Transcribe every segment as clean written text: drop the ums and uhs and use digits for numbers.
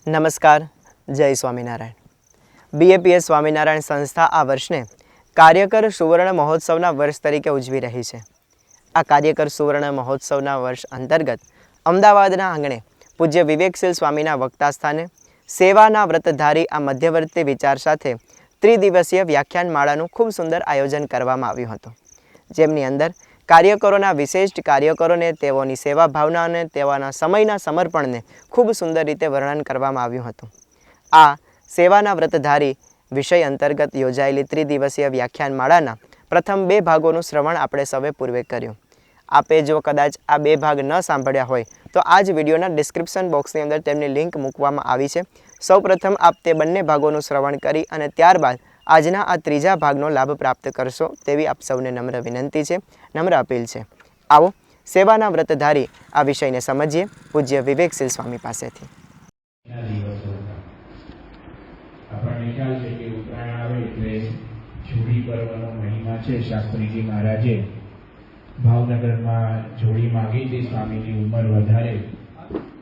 નમસ્કાર, જય સ્વામિનારાયણ. બીએપીએસ સ્વામિનારાયણ સંસ્થા આ વર્ષને કાર્યકર સુવર્ણ મહોત્સવના વર્ષ તરીકે ઉજવી રહી છે. આ કાર્યકર સુવર્ણ મહોત્સવના વર્ષ અંતર્ગત અમદાવાદના આંગણે પૂજ્ય વિવેકશીલ સ્વામીના વક્તા સ્થાને સેવાના વ્રતધારી આ મધ્યવર્તી વિચાર સાથે ત્રિદિવસીય વ્યાખ્યાન માળાનું ખૂબ સુંદર આયોજન કરવામાં આવ્યું હતું, જેમની અંદર કાર્યકરોના વિશિષ્ટ કાર્યકરોને તેઓની સેવા ભાવના અને તેઓના સમયના સમર્પણને ખૂબ સુંદર રીતે વર્ણન કરવામાં આવ્યું હતું. આ સેવાના વ્રતધારી વિષય અંતર્ગત યોજાયેલી ત્રિદિવસીય વ્યાખ્યાન માળાના પ્રથમ 2 ભાગોનું શ્રવણ આપણે સૌએ પૂર્વે કર્યું. આપે જો કદાચ આ 2 ભાગ ન સાંભળ્યા હોય તો આ જ વિડીયોના ડિસ્ક્રિપ્શન બોક્સની અંદર તેમની લિંક મૂકવામાં આવી છે. સૌપ્રથમ આપ તે બંને ભાગોનું શ્રવણ કરી અને ત્યારબાદ આજના આ ત્રીજા ભાગનો લાભ પ્રાપ્ત કરશો તેવી આપ સૌને નમ્ર વિનંતી છે, નમ્ર અપીલ છે. આવો સેવાના વ્રતધારી આ વિષયને સમજીએ પૂજ્ય વિવેકશીલ સ્વામી પાસેથી. આપણને ખ્યાલ છે કે ઉત્તરાયણ આવે એટલે જોડી પર્વનો મહિમા છે. શાસ્ત્રીજી મહારાજે ભાવનગરમાં જોડી માગી હતી, સ્વામીની ઉંમર વધારે,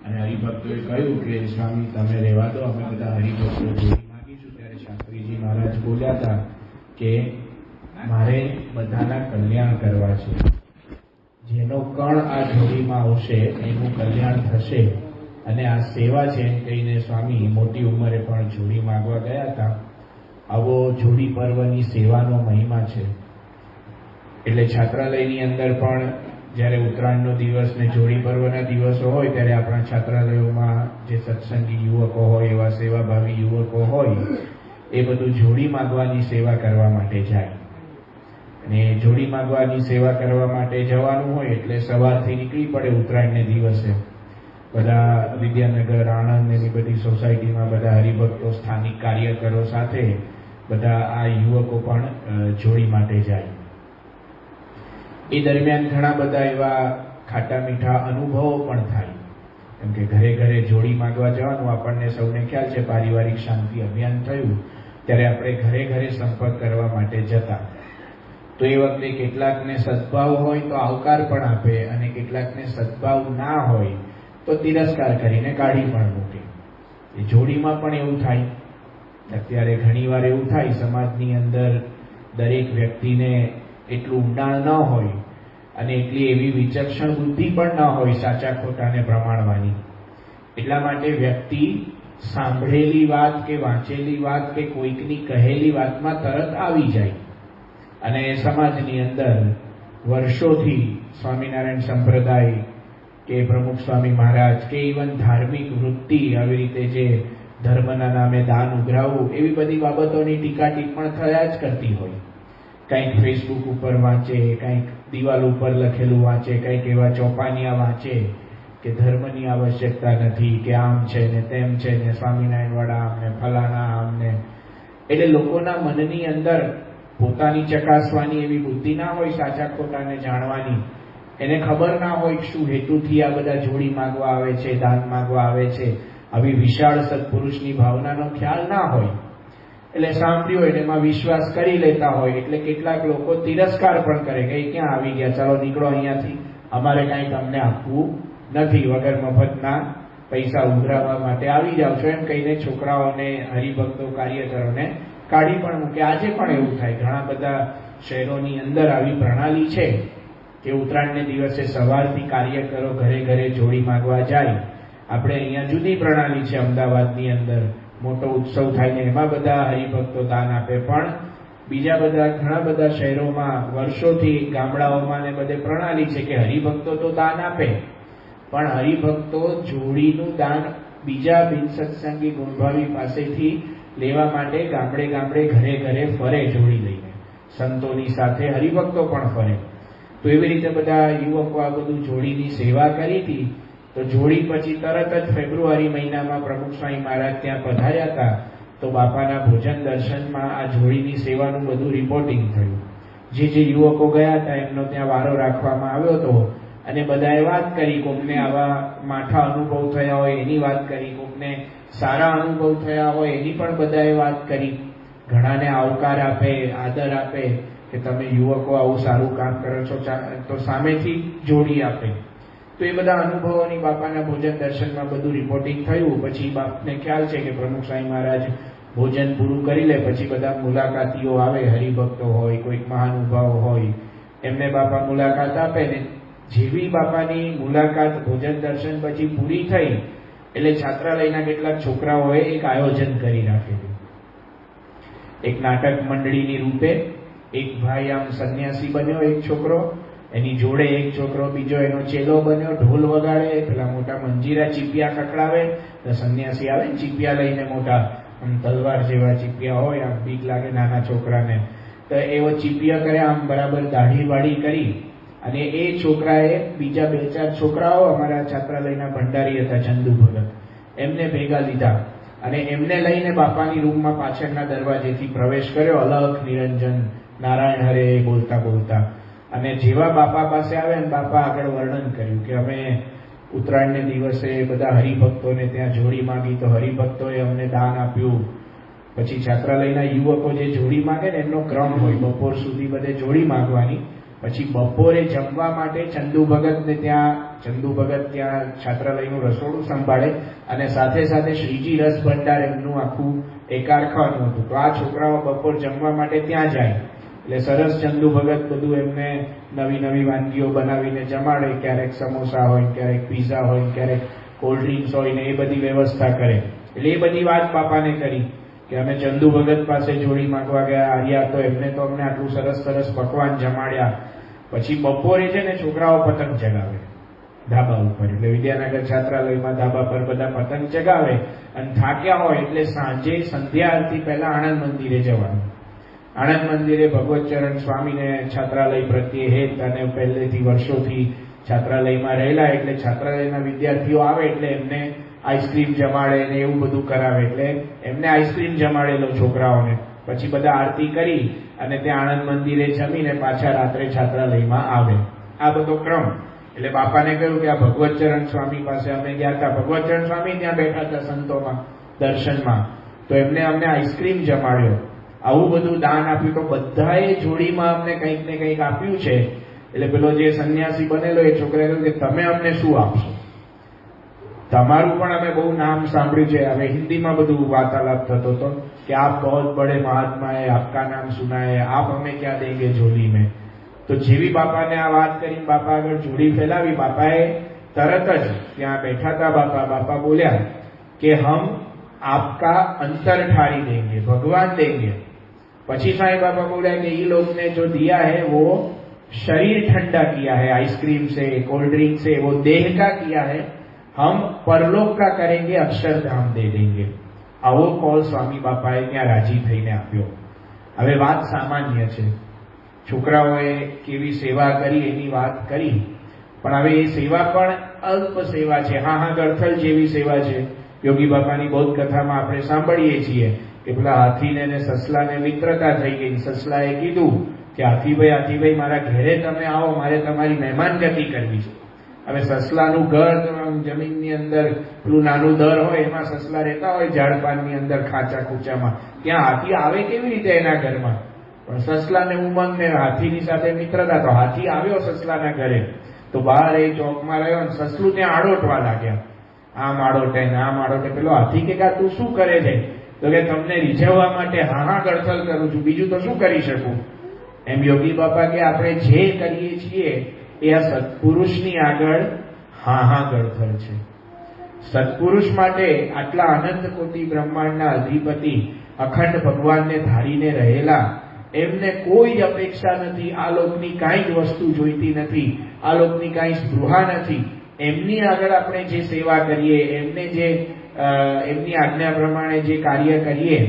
અને હરિભક્તોએ કહ્યું કે સ્વામી તમે રહેવા દો, અમે બધા હરિભક્તો જોડી માગીશું. ત્યારે શાસ્ત્રીજી મહારાજ બોલ્યા હતા કે મારે બધાના કલ્યાણ કરવા છે, જેનો કણ આ જોડીમાં આવશે એનું કલ્યાણ થશે, અને આ સેવા છે એમ કહીને સ્વામી મોટી ઉંમરે પણ જોડી માગવા ગયા હતા. આવો જોડી પર્વની સેવાનો મહિમા છે. એટલે છાત્રાલયની અંદર પણ જ્યારે ઉત્તરાયણનો દિવસ ને જોડી પર્વના દિવસો હોય ત્યારે આપણા છાત્રાલયોમાં જે સત્સંગી યુવકો હોય, એવા સેવાભાવી યુવકો હોય, એ બધું જોડી માગવાની સેવા કરવા માટે જાય. અને જોડી માગવાની સેવા કરવા માટે જવાનું હોય એટલે સવારથી નીકળી પડે. ઉત્તરાયણને દિવસે બધા વિદ્યાનગર, આણંદ એની બધી સોસાયટીમાં બધા હરિભક્તો, સ્થાનિક કાર્યકરો સાથે બધા આ યુવકો પણ જોડી માટે જાય. એ દરમિયાન ઘણા બધા એવા ખાટા મીઠા અનુભવો પણ થાય. કેમ કે ઘરે ઘરે જોડી માગવા જવાનું આપણને સૌને ખ્યાલ છે. પારિવારિક શાંતિ અભિયાન થયું ત્યારે આપણે ઘરે ઘરે સંપર્ક કરવા માટે જતા. તો એ વખતે કેટલાકને સદભાવ હોય તો આવકાર પણ આપે, અને કેટલાકને સદભાવ ના હોય તો તિરસ્કાર કરીને કાઢી પણ મૂકે. એ જોડીમાં પણ એવું થાય. અત્યારે ઘણીવાર એવું થાય, સમાજની અંદર દરેક વ્યક્તિને એટલું ઊંડાણ ન હોય અને એટલી એવી વિચક્ષણ બુદ્ધિ પણ ન હોય સાચા ખોટાને પ્રમાણવાની. એટલા માટે વ્યક્તિ સાંભળેલી વાત કે વાંચેલી વાત કે કોઈકની કહેલી વાતમાં તરત આવી જાય, અને સમાજની અંદર વર્ષોથી સ્વામિનારાયણ સંપ્રદાય કે પ્રમુખ સ્વામી મહારાજ કે ઇવન ધાર્મિક વૃત્તિ, આવી રીતે જે ધર્મના નામે દાન ઉઘરાવવું, એવી બધી બાબતોની ટીકા ટિપ્પણ થયા જ કરતી હોય. કંઈક ફેસબુક ઉપર વાંચે, કંઈક દિવાલ ઉપર લખેલું વાંચે, કંઈક એવા ચોપાનિયા વાંચે કે ધર્મની આવશ્યકતા નથી, કે આમ છે ને તેમ છે ને સ્વામિનારાયણ વાળા આમ ને ફલાણા આમ ને. એટલે લોકોના મનની અંદર પોતાની ચકાસવાની એવી બુદ્ધિ ના હોય, સાચા ખોટાને જાણવાની. એને ખબર ના હોય શું હેતુથી આ બધા જોડી માગવા આવે છે, દાન માગવા આવે છે. આવી વિશાળ સત્પુરુષની ભાવનાનો ખ્યાલ ના હોય. એટલે સાંભળ્યું હોય એમાં વિશ્વાસ કરી લેતા હોય. એટલે કેટલાક લોકો તિરસ્કાર પણ કરે કે ક્યાં આવી ગયા, ચાલો નીકળો અહીંયાથી, અમારે કાંઈ તમને આપવું નથી, વગર મફતના પૈસા ઉઘરાવવા માટે આવી જાવ છો, એમ કહીને છોકરાઓને, હરિભક્તો, કાર્યકરોને કાઢી પણ મૂકે. આજે પણ એવું થાય. ઘણા બધા શહેરોની અંદર આવી પ્રણાલી છે કે ઉત્તરાયણને દિવસે સવારથી કાર્યકરો ઘરે ઘરે જોડી માગવા જાય. આપણે અહીંયા જુદી પ્રણાલી છે. અમદાવાદની અંદર મોટો ઉત્સવ થાય ને એમાં બધા હરિભક્તો દાન આપે. પણ બીજા બધા ઘણા બધા શહેરોમાં વર્ષોથી, ગામડાઓમાં ને બધે પ્રણાલી છે કે હરિભક્તો તો દાન આપે, પણ હરિભક્તો જોડીનું દાન બીજા બિનસત્સંગી ગુણભાવી પાસેથી લેવા માટે ગામડે ગામડે, ઘરે ઘરે ફરે જોડી લઈને. સંતોની સાથે હરિભક્તો પણ ફરે. તો એવી રીતે બધા યુવકો આ બધું જોડીની સેવા કરી હતી. તો જોડી પછી તરત જ ફેબ્રુઆરી મહિનામાં પ્રમુખ સ્વામી મહારાજ ત્યાં પધાર્યા હતા. તો બાપાના ભોજન દર્શનમાં આ જોડીની સેવાનું બધું રિપોર્ટિંગ થયું. જે યુવકો ગયા હતા એમનો ત્યાં વારો રાખવામાં આવ્યો હતો, અને બધાએ વાત કરી. કોકને આવા માઠા અનુભવ થયા હોય એની વાત કરી, કોકને સારા અનુભવ થયા હોય એની પણ બધાએ વાત કરી. ઘણાને આવકાર આપે, આદર આપે કે તમે યુવકો આવું સારું કામ કરો છો, તો સામેથી જોડી આપે. તો એ બધા અનુભવોની બાપાના ભોજન દર્શનમાં બધું રિપોર્ટિંગ થયું. પછી બાપને ખ્યાલ છે કે પ્રમુખ સ્વામી મહારાજ ભોજન પૂરું કરી લે પછી બધા મુલાકાતીઓ આવે, હરિભક્તો હોય, કોઈક મહાનુભાવ હોય, એમને બાપા મુલાકાત આપે ને જેવી બાપાની મુલાકાત ભોજન દર્શન પછી પૂરી થઈ એટલે છાત્રાલયના કેટલાક છોકરાઓએ એક આયોજન કરી રાખેલું. એક નાટક મંડળીની રૂપે એક ભાઈ આમ સંન્યાસી બન્યો, એક છોકરો, એની જોડે એક છોકરો બીજો એનો ચેલો બન્યો, ઢોલ વગાડે, પેલા મોટા મંજીરા ચીપિયા ખખડાવે, તો સંન્યાસી આવે ને ચીપિયા લઈને, મોટા આમ તલવાર જેવા ચીપિયા હોય, આમ બીક લાગે નાના છોકરાને, તો એવો ચીપિયા કરે, આમ બરાબર દાઢી વાડી કરી અને એ છોકરાએ બીજા 2-4 છોકરાઓ અમારા છાત્રાલયના ભંડારી હતા ચંદુ ભગત, એમને ભેગા લીધા અને એમને લઈને બાપાની રૂમમાં પાછળના દરવાજેથી પ્રવેશ કર્યો, અલખ નિરંજન નારાયણ હરે બોલતા બોલતા. અને જેવા બાપા પાસે આવે ને બાપા આગળ વર્ણન કર્યું કે અમે ઉત્તરાયણને દિવસે બધા હરિભક્તોને ત્યાં જોડી માંગી તો હરિભક્તોએ અમને દાન આપ્યું. પછી છાત્રાલયના યુવકો જે જોડી માંગે ને એમનો ક્રમ હોય બપોર સુધી બધે જોડી માંગવાની. પછી બપોરે જમવા માટે ચંદુ ભગત ત્યાં છાત્રાલયનું રસોડું સંભાળે અને સાથે સાથે શ્રીજી રસ ભંડાર એમનું આખું એકારખાનું હતું. તો આ છોકરાઓ બપોર જમવા માટે ત્યાં જાય એટલે સરસ ચંદુ ભગત બધું એમને નવી નવી વાનગીઓ બનાવીને જમાડે. ક્યારેક સમોસા હોય, ક્યારેક પીઝા હોય, ક્યારેક કોલ્ડ ડ્રિંક્સ હોય ને એ બધી વ્યવસ્થા કરે. એટલે એ બધી વાત બાપાને કરી કે અમે ચંદુ ભગત પાસે જોડી માંગવા ગયા, આવ્યા તો એમને તો અમને આટલું સરસ સરસ પકવાન જમાડ્યા. પછી બપોરે છે ને છોકરાઓ પતંગ ચગાવે ધાબા ઉપર, એટલે વિદ્યાનગર છાત્રાલયમાં ધાબા પર બધા પતંગ ચગાવે અને થાક્યા હોય એટલે સાંજે સંધ્યા આરતી પહેલા આણંદ મંદિરે જવાનું. આણંદ મંદિરે ભગવતચરણ સ્વામીને છાત્રાલય પ્રત્યે હેત અને પહેલેથી વર્ષોથી છાત્રાલયમાં રહેલા એટલે છાત્રાલયના વિદ્યાર્થીઓ આવે એટલે એમને આઈસ્ક્રીમ જમાડે ને એવું બધું કરાવે, એટલે એમને આઈસ્ક્રીમ જમાડેલો છોકરાઓને. પછી બધા આરતી કરી અને ત્યાં આણંદ મંદિરે જમીને પાછા રાત્રે છાત્રાલયમાં આવે. આ બધો ક્રમ. એટલે બાપાને કહ્યું કે આ ભગવતચરણ સ્વામી પાસે અમે ગયા હતા, ભગવતચરણ સ્વામી ત્યાં બેઠા હતા સંતોમાં દર્શનમાં, તો એમને અમને આઈસ્ક્રીમ જમાડ્યો, આવું બધું દાન આપ્યું. તો બધાએ જોડીમાં અમને કંઈક ને કંઈક આપ્યું છે. એટલે પેલો જે સંન્યાસી બનેલો એ છોકરાએ કહ્યું કે તમે અમને શું આપશો? તમારું પણ અમે બહુ નામ સાંભળ્યું છે. હવે હિન્દીમાં બધું વાર્તાલાપ થતો હતો કે આપ બહુત બડે મહાત્મા હૈ, આપકા નામ સુના હૈ, આપ હમે ક્યાં દેંગે જોડી મેં. તો જેવી બાપાને આ વાત કરીને બાપા આગળ જોડી ફેલાવી, બાપાએ તરત જ ત્યાં બેઠા હતા બાપા બોલ્યા કે હમ આપકા અંતર ઠારી દેંગે, ભગવાન દેંગે. પછી સાંઈ બાબા બોલ્યા કે ये लोग ने जो दिया है वो शरीर ठंडा किया है, आइसक्रीम से कोल्ड ड्रिंक से, वो देह का किया है, हम परलोक का करेंगे, अक्षरधाम दे देंगे. આવો કોલ સ્વામી બાપાએ ત્યાં રાજી થઈને આપ્યો. હવે વાત સામાન્ય છે, છોકરાઓએ કેવી સેવા કરી એની વાત કરી, પણ હવે એ સેવા પણ અલ્પ સેવા છે, હા ગળથલ જેવી સેવા છે. યોગી બાપાની બૌદ્ધ કથામાં આપણે સાંભળીએ છીએ કે પેલા હાથીને ને સસલાને મિત્રતા થઈ ગઈ. સસલાએ કીધું કે હાથીભાઈ મારા ઘરે તમે આવો, મારે તમારી મહેમાનગતિ કરવી છે. હવે સસલાનું ઘર જમીનની અંદર પેલું નાનું દર હોય એમાં સસલા રહેતા હોય, ઝાડપાનની અંદર ખાંચા ખૂચામાં, ત્યાં હાથી આવે કેવી રીતે એના ઘરમાં? પણ સસલાને ઉમંગ ને હાથીની સાથે મિત્રતા, તો હાથી આવ્યો સસલાના ઘરે, તો બહાર એ ચોકમાં રહ્યો અને સસલું ત્યાં આડોટવા લાગ્યા, આમ આડોટે ને આમ આડોટે. પેલો હાથી કે તું શું કરે છે? તો કે તમને રીઝવવા માટે હા ગળથલ કરું છું, બીજું તો શું કરી શકું? એમ યોગી બાપા કે આપણે જે કરીએ છીએ એ આ સત્પુરુષની આગળ હા ગળથલ છે. સત્પુરુષ માટે આટલા અનંત કોટી બ્રહ્માંડના અધિપતિ અખંડ ભગવાનને ધારીને રહેલા, એમને કોઈ અપેક્ષા નથી, આ લોકની કાંઈ જ વસ્તુ જોઈતી નથી, આ લોકની કાંઈ સ્પૃહા નથી. એમની આગળ આપણે જે સેવા કરીએ, એમને જે એમની આજ્ઞા પ્રમાણે જે કાર્ય કરીએ,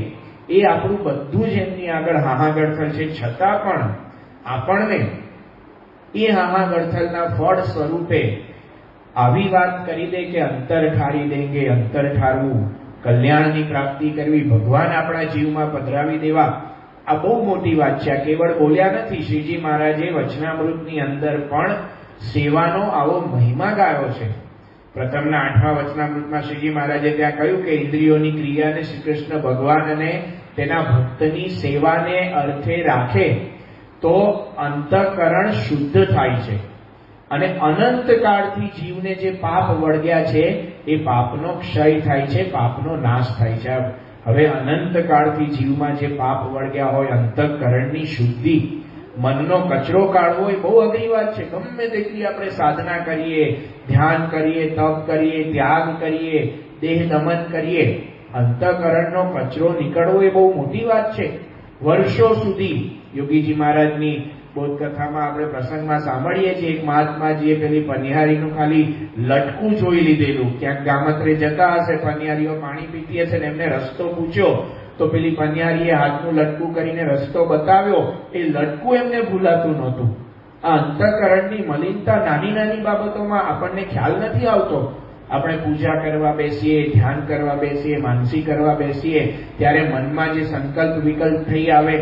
એ આપણું બધું જ એમની આગળ હા ગળથલ છે. છતાં પણ આપણને એ હા ગળથલના ફળ સ્વરૂપે આવી વાત કરી દે કે અંતર ઠારી દેંગે, અંતર ઠારવું, કલ્યાણની પ્રાપ્તિ કરવી, ભગવાન આપણા જીવમાં પધરાવી દેવા, આ બહુ મોટી વાત છે. આ કેવળ બોલ્યા નથી, શ્રીજી મહારાજે વચનામૃતની અંદર પણ સેવાનો આવો મહિમા ગાયો છે. પ્રથમના 8મા વચનામૃતમાં શ્રીજી મહારાજે ત્યાં કહ્યું કે ઇન્દ્રિયોની ક્રિયાને શ્રી કૃષ્ણ ભગવાન અને તેના ભક્તની સેવાને અર્થે રાખે તો અંતઃકરણ શુદ્ધ થાય છે. અને અનંત કાળથી જીવને જે પાપ વળગ્યા છે એ પાપનો ક્ષય થાય છે, પાપનો નાશ થાય છે. હવે અનંત કાળથી જીવમાં જે પાપ વળગ્યા હોય, અંતઃકરણની શુદ્ધિ, મનનો કચરો કાઢવો એ બહુ અઘરી વાત છે. ગમે તેટલી આપણે સાધના કરીએ, ધ્યાન કરીએ, તપ કરીએ, ત્યાગ કરીએ, દેહ દમન કરીએ, અંતઃકરણનો કચરો નીકળવો એ બહુ મોટી વાત છે. વર્ષો સુધી યોગીજી મહારાજની બોધકથામાં આપણે પ્રસંગમાં સાંભળીએ છીએ, એક મહાત્માજીએ પેલી પનિહારીનું ખાલી લટકું જોઈ લીધેલું. ક્યાંક ગામત્રે જતા હશે, પનિહારીઓ પાણી પીતી હશે ને એમને રસ્તો પૂછ્યો તો પેલી પનિહારીએ હાથનું લટકું કરીને રસ્તો બતાવ્યો. એ લટકું એમને ભૂલાતું નહોતું. આ અંતઃકરણની મલિનતા નાની નાની બાબતોમાં આપણને ખ્યાલ નથી આવતો. આપણે પૂજા કરવા બેસીએ, ધ્યાન કરવા બેસીએ, માનસી કરવા બેસીએ ત્યારે મનમાં જે સંકલ્પ વિકલ્પ થઈ આવે,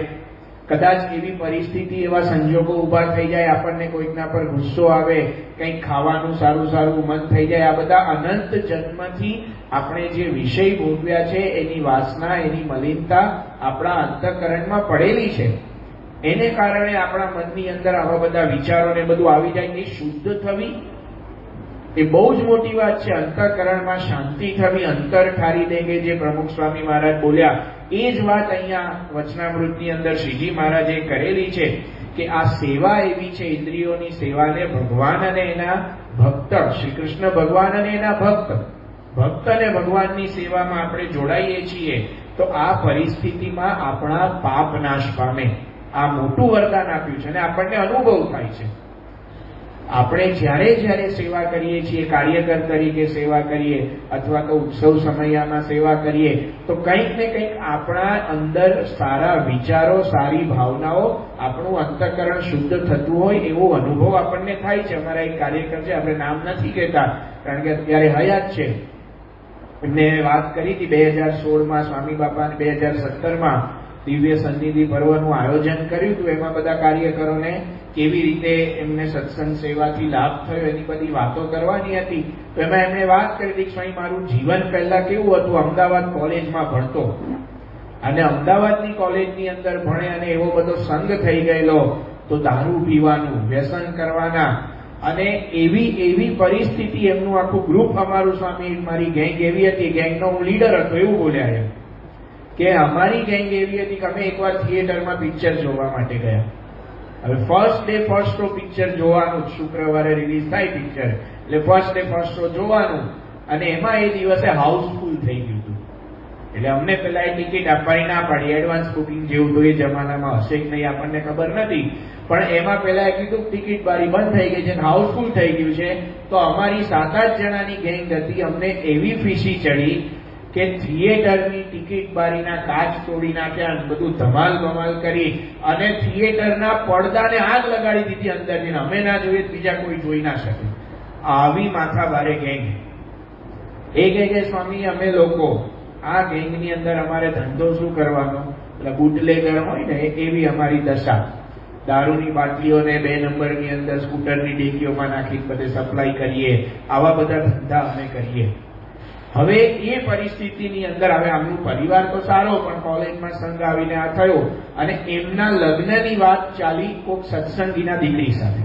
કદાચ એવી પરિસ્થિતિ, એવા સંજોગો ઉભા થઈ જાય, આપણને કોઈકના પર ગુસ્સો આવે, કંઈક ખાવાનું સારું સારું મન થઈ જાય. આ બધા અનંત જન્મથી આપણે જે વિષય ભોગવ્યા છે એની વાસના, એની મલિનતા આપણા અંતઃકરણમાં પડેલી છે. એને કારણે આપણા મનની અંદર આવા બધા વિચારો ને બધું આવી જાય. એ શુદ્ધ થવી એ બહુ જ મોટી વાત છે. અંતઃકરણમાં શાંતિ થવી, અંતર ઠારી દેંગે, જે પ્રમુખ સ્વામી મહારાજ બોલ્યા એ જ વાત અહીંયા વચનામૃતની અંદર શ્રીજી મહારાજે કરેલી છે કે આ સેવા એવી છે, ઇન્દ્રિયોની સેવાને ભગવાન અને એના ભક્ત, શ્રી કૃષ્ણ ભગવાન અને એના ભક્ત અને ભગવાનની સેવામાં આપણે જોડાઈએ છીએ તો આ પરિસ્થિતિમાં આપણા પાપ નાશ પામે. આ મોટું વરદાન આપ્યું છે અને આપણને અનુભવ થાય છે. આપણે જ્યારે જ્યારે સેવા કરીએ છીએ, કાર્યકર તરીકે સેવા કરીએ અથવા તો ઉત્સવ સમયમાં સેવા કરીએ તો કંઈક ને કંઈક આપણા અંદર સારા વિચારો, સારી ભાવનાઓ, આપણું અંતઃકરણ શુદ્ધ થતું હોય એવો અનુભવ આપણને થાય છે. અમારા એક કાર્યકર છે, આપણે નામ નથી કહેતા કારણ કે અત્યારે હયાત છે, એમને વાત કરી હતી 2016માં સ્વામી બાપાને 2017માં દિવ્ય સન્નિધિ પર્વનું આયોજન કર્યું હતું. એમાં બધા કાર્યકરોને કેવી રીતે એમને સત્સંગ સેવાથી લાભ થયો એની બધી વાતો કરવાની હતી. તો એમાં એમણે વાત કરી હતી કે સ્વામી, મારું જીવન પહેલા કેવું હતું, અમદાવાદ કોલેજમાં ભણતો અને અમદાવાદની કોલેજની અંદર ભણે અને એવો બધો સંગ થઈ ગયેલો તો દારૂ પીવાનું, વ્યસન કરવાના અને એવી પરિસ્થિતિ, એમનું આખું ગ્રુપ, અમારું સ્વામી, મારી ગેંગ એવી હતી, ગેંગનો હું લીડર હતો એવું બોલ્યા એમ કે અમારી ગેંગ એવી હતી કે અમે એકવાર થિયેટરમાં પિક્ચર જોવા માટે ગયા. હવે first day first show picture જોવાનું, શુક્રવારે રિલીઝ થાય પિક્ચર, એટલે ફર્સ્ટ ડે ફર્સ્ટ શો જોવાનું અને એમાં એ દિવસે હાઉસફુલ થઈ ગયું હતું. એટલે અમને પેલા એ ટિકિટ આપવાની ના પાડી, એડવાન્સ બુકિંગ જેવું તો એ જમાનામાં હશે કે નહીં આપણને ખબર નથી, પણ એમાં પેલા કીધું ટિકિટ બારી બંધ થઈ ગઈ છે, હાઉસફુલ થઈ ગયું છે. તો અમારી 7-8 જણાની ગેંગ હતી, અમને એવી ફીસી ચડી કે થિયેટરની ટિકિટ બારીના કાચ તોડી નાખ્યા અને બધું ધમાલ બમાલ કરી અને થિયેટરના પડદાને આગ લગાડી દીધી અંદરથી. અમે ના જોઈએ બીજા કોઈ જોઈ ના શકે. આવી માથાભારે ગેંગ. એ કે સ્વામી, અમે લોકો આ ગેંગની અંદર અમારે ધંધો શું કરવાનો, એટલે બુટલેગર હોય ને એવી અમારી દશા. દારૂની બાટલીઓને 2 નંબરની અંદર સ્કૂટરની ડેકીઓમાં નાખી બધે સપ્લાય કરીએ, આવા બધા ધંધા અમે કરીએ. હવે એ પરિસ્થિતિની અંદર હવે આમનું પરિવાર તો સારો, પણ કોલેજમાં સંગ આવીને આ થયો અને એમના લગ્નની વાત ચાલી કોઈક સત્સંગીના દીકરી સાથે.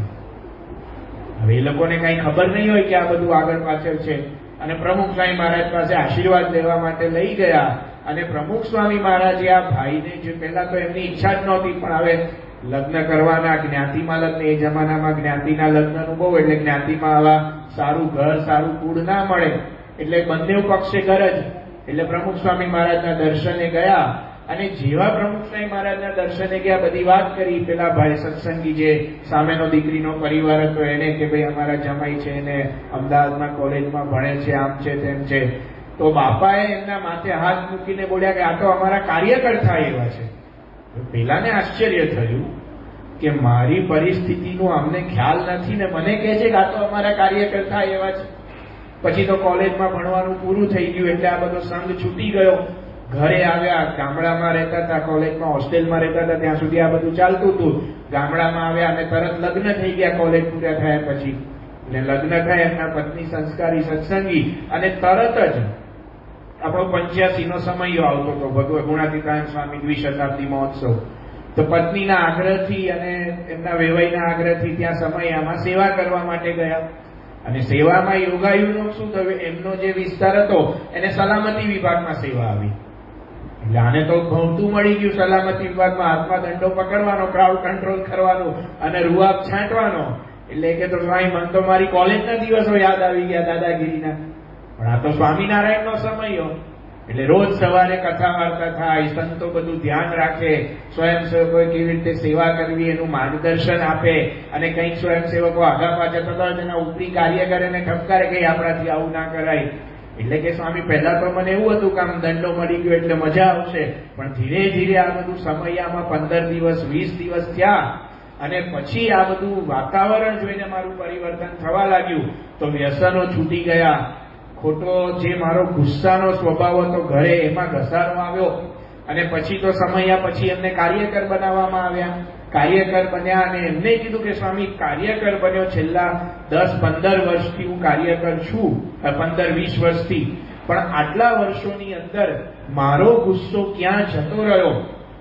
હવે એ લોકોને કઈ ખબર નહીં હોય કે આ બધું આગળ પાછળ છે અને પ્રમુખ સ્વામી મહારાજ પાસે આશીર્વાદ લેવા માટે લઈ ગયા અને પ્રમુખ સ્વામી મહારાજે આ ભાઈને, જે પહેલા તો એમની ઈચ્છા જ નહોતી, પણ હવે લગ્ન કરવાના, જ્ઞાતિમાં લગ્ન, એ જમાનામાં જ્ઞાતિના લગ્નનું બહુ, એટલે જ્ઞાતિમાં આવા સારું ઘર, સારું કુળ ના મળે એટલે બંને પક્ષે ઘર જ. એટલે પ્રમુખ સ્વામી મહારાજના દર્શને ગયા અને જેવા પ્રમુખ સ્વામી મહારાજના દર્શને ગયા, બધી વાત કરી. પેલા ભાઈ સત્સંગી, જે સામેનો દીકરીનો પરિવાર હતો, એને કે ભાઈ અમારા જમાઈ છે એને અમદાવાદમાં કોલેજમાં ભણે છે, આમ છે તેમ છે. તો બાપાએ એમના માથે હાથ મૂકીને બોલ્યા કે આ તો અમારા કાર્યકર થાય એવા છે. પેલાને આશ્ચર્ય થયું કે મારી પરિસ્થિતિનું અમને ખ્યાલ નથી ને મને કહે છે કે આ તો અમારા કાર્યકર થાય એવા છે. પછી તો કોલેજમાં ભણવાનું પૂરું થઈ ગયું એટલે આ બધો સંઘ છૂટી ગયો. ઘરે આવ્યા, ગામડામાં રહેતા હતા, કોલેજમાં હોસ્ટેલમાં રહેતા હતા, ત્યાં સુધી આ બધું ચાલતું હતું. ગામડામાં આવ્યા અને તરત લગ્ન થઈ ગયા કોલેજ પૂરા થયા પછી. એટલે લગ્ન થયા, એમના પત્ની સંસ્કારી સત્સંગી, અને તરત જ આપણો 85નો સમયો આવતો હતો, ભગવત ગુણાતીતાનંદ સ્વામી દ્વિશતાબ્દી મહોત્સવ. તો પત્નીના આગ્રહથી અને એમના વેવાઈના આગ્રહથી ત્યાં સમયામાં સેવા કરવા માટે ગયા. અને સેવામાં યોગાયુનું શું થયું, એમનો જે વિસ્તાર હતો એને સલામતી વિભાગમાં સેવા આવી. એટલે આને તો ભણતું મળી ગયું સલામતી વિભાગમાં, હાથમાં દંડો પકડવાનો, ક્રાઉડ કંટ્રોલ કરવાનું અને રૂઆબ છાંટવાનો. એટલે કે તો સ્વામી મન તો મારી કોલેજના દિવસો યાદ આવી ગયા દાદાગીરીના. પણ આ તો સ્વામિનારાયણનો સમય. એટલે રોજ સવારે કથા વાર્તા થાય, સંતો બધું ધ્યાન રાખે, સ્વયંસેવકો કેવી રીતે સેવા કરવી એનું માર્ગદર્શન આપે. અને કંઈક સ્વયંસેવકો આગા પાછળ થતા હોય તેના ઉપરી કાર્યકર એને ઠપકારે કે આપણાથી આવું ના કરાય. એટલે કે સ્વામી પહેલા તો મને એવું હતું કે આમ દંડો મળી ગયો એટલે મજા આવશે, પણ ધીરે ધીરે આ બધું સમયામાં 15 દિવસ 20 દિવસ થયા અને પછી આ બધું વાતાવરણ જોઈને મારું પરિવર્તન થવા લાગ્યું. તો વ્યસનો છૂટી ગયા, ખોટો જે મારો ગુસ્સાનો સ્વભાવ હતો ઘરે એમાં ઘસારો આવ્યો. અને પછી તો સમયા પછી એમને કાર્યકર બનાવવામાં આવ્યા. કાર્યકર બન્યા અને એમને કીધું કે સ્વામી કાર્યકર બન્યો, છેલ્લા 10-15 વર્ષથી હું કાર્યકર છું, 15-20 વર્ષથી, પણ આટલા વર્ષોની અંદર મારો ગુસ્સો ક્યાં જતો રહ્યો?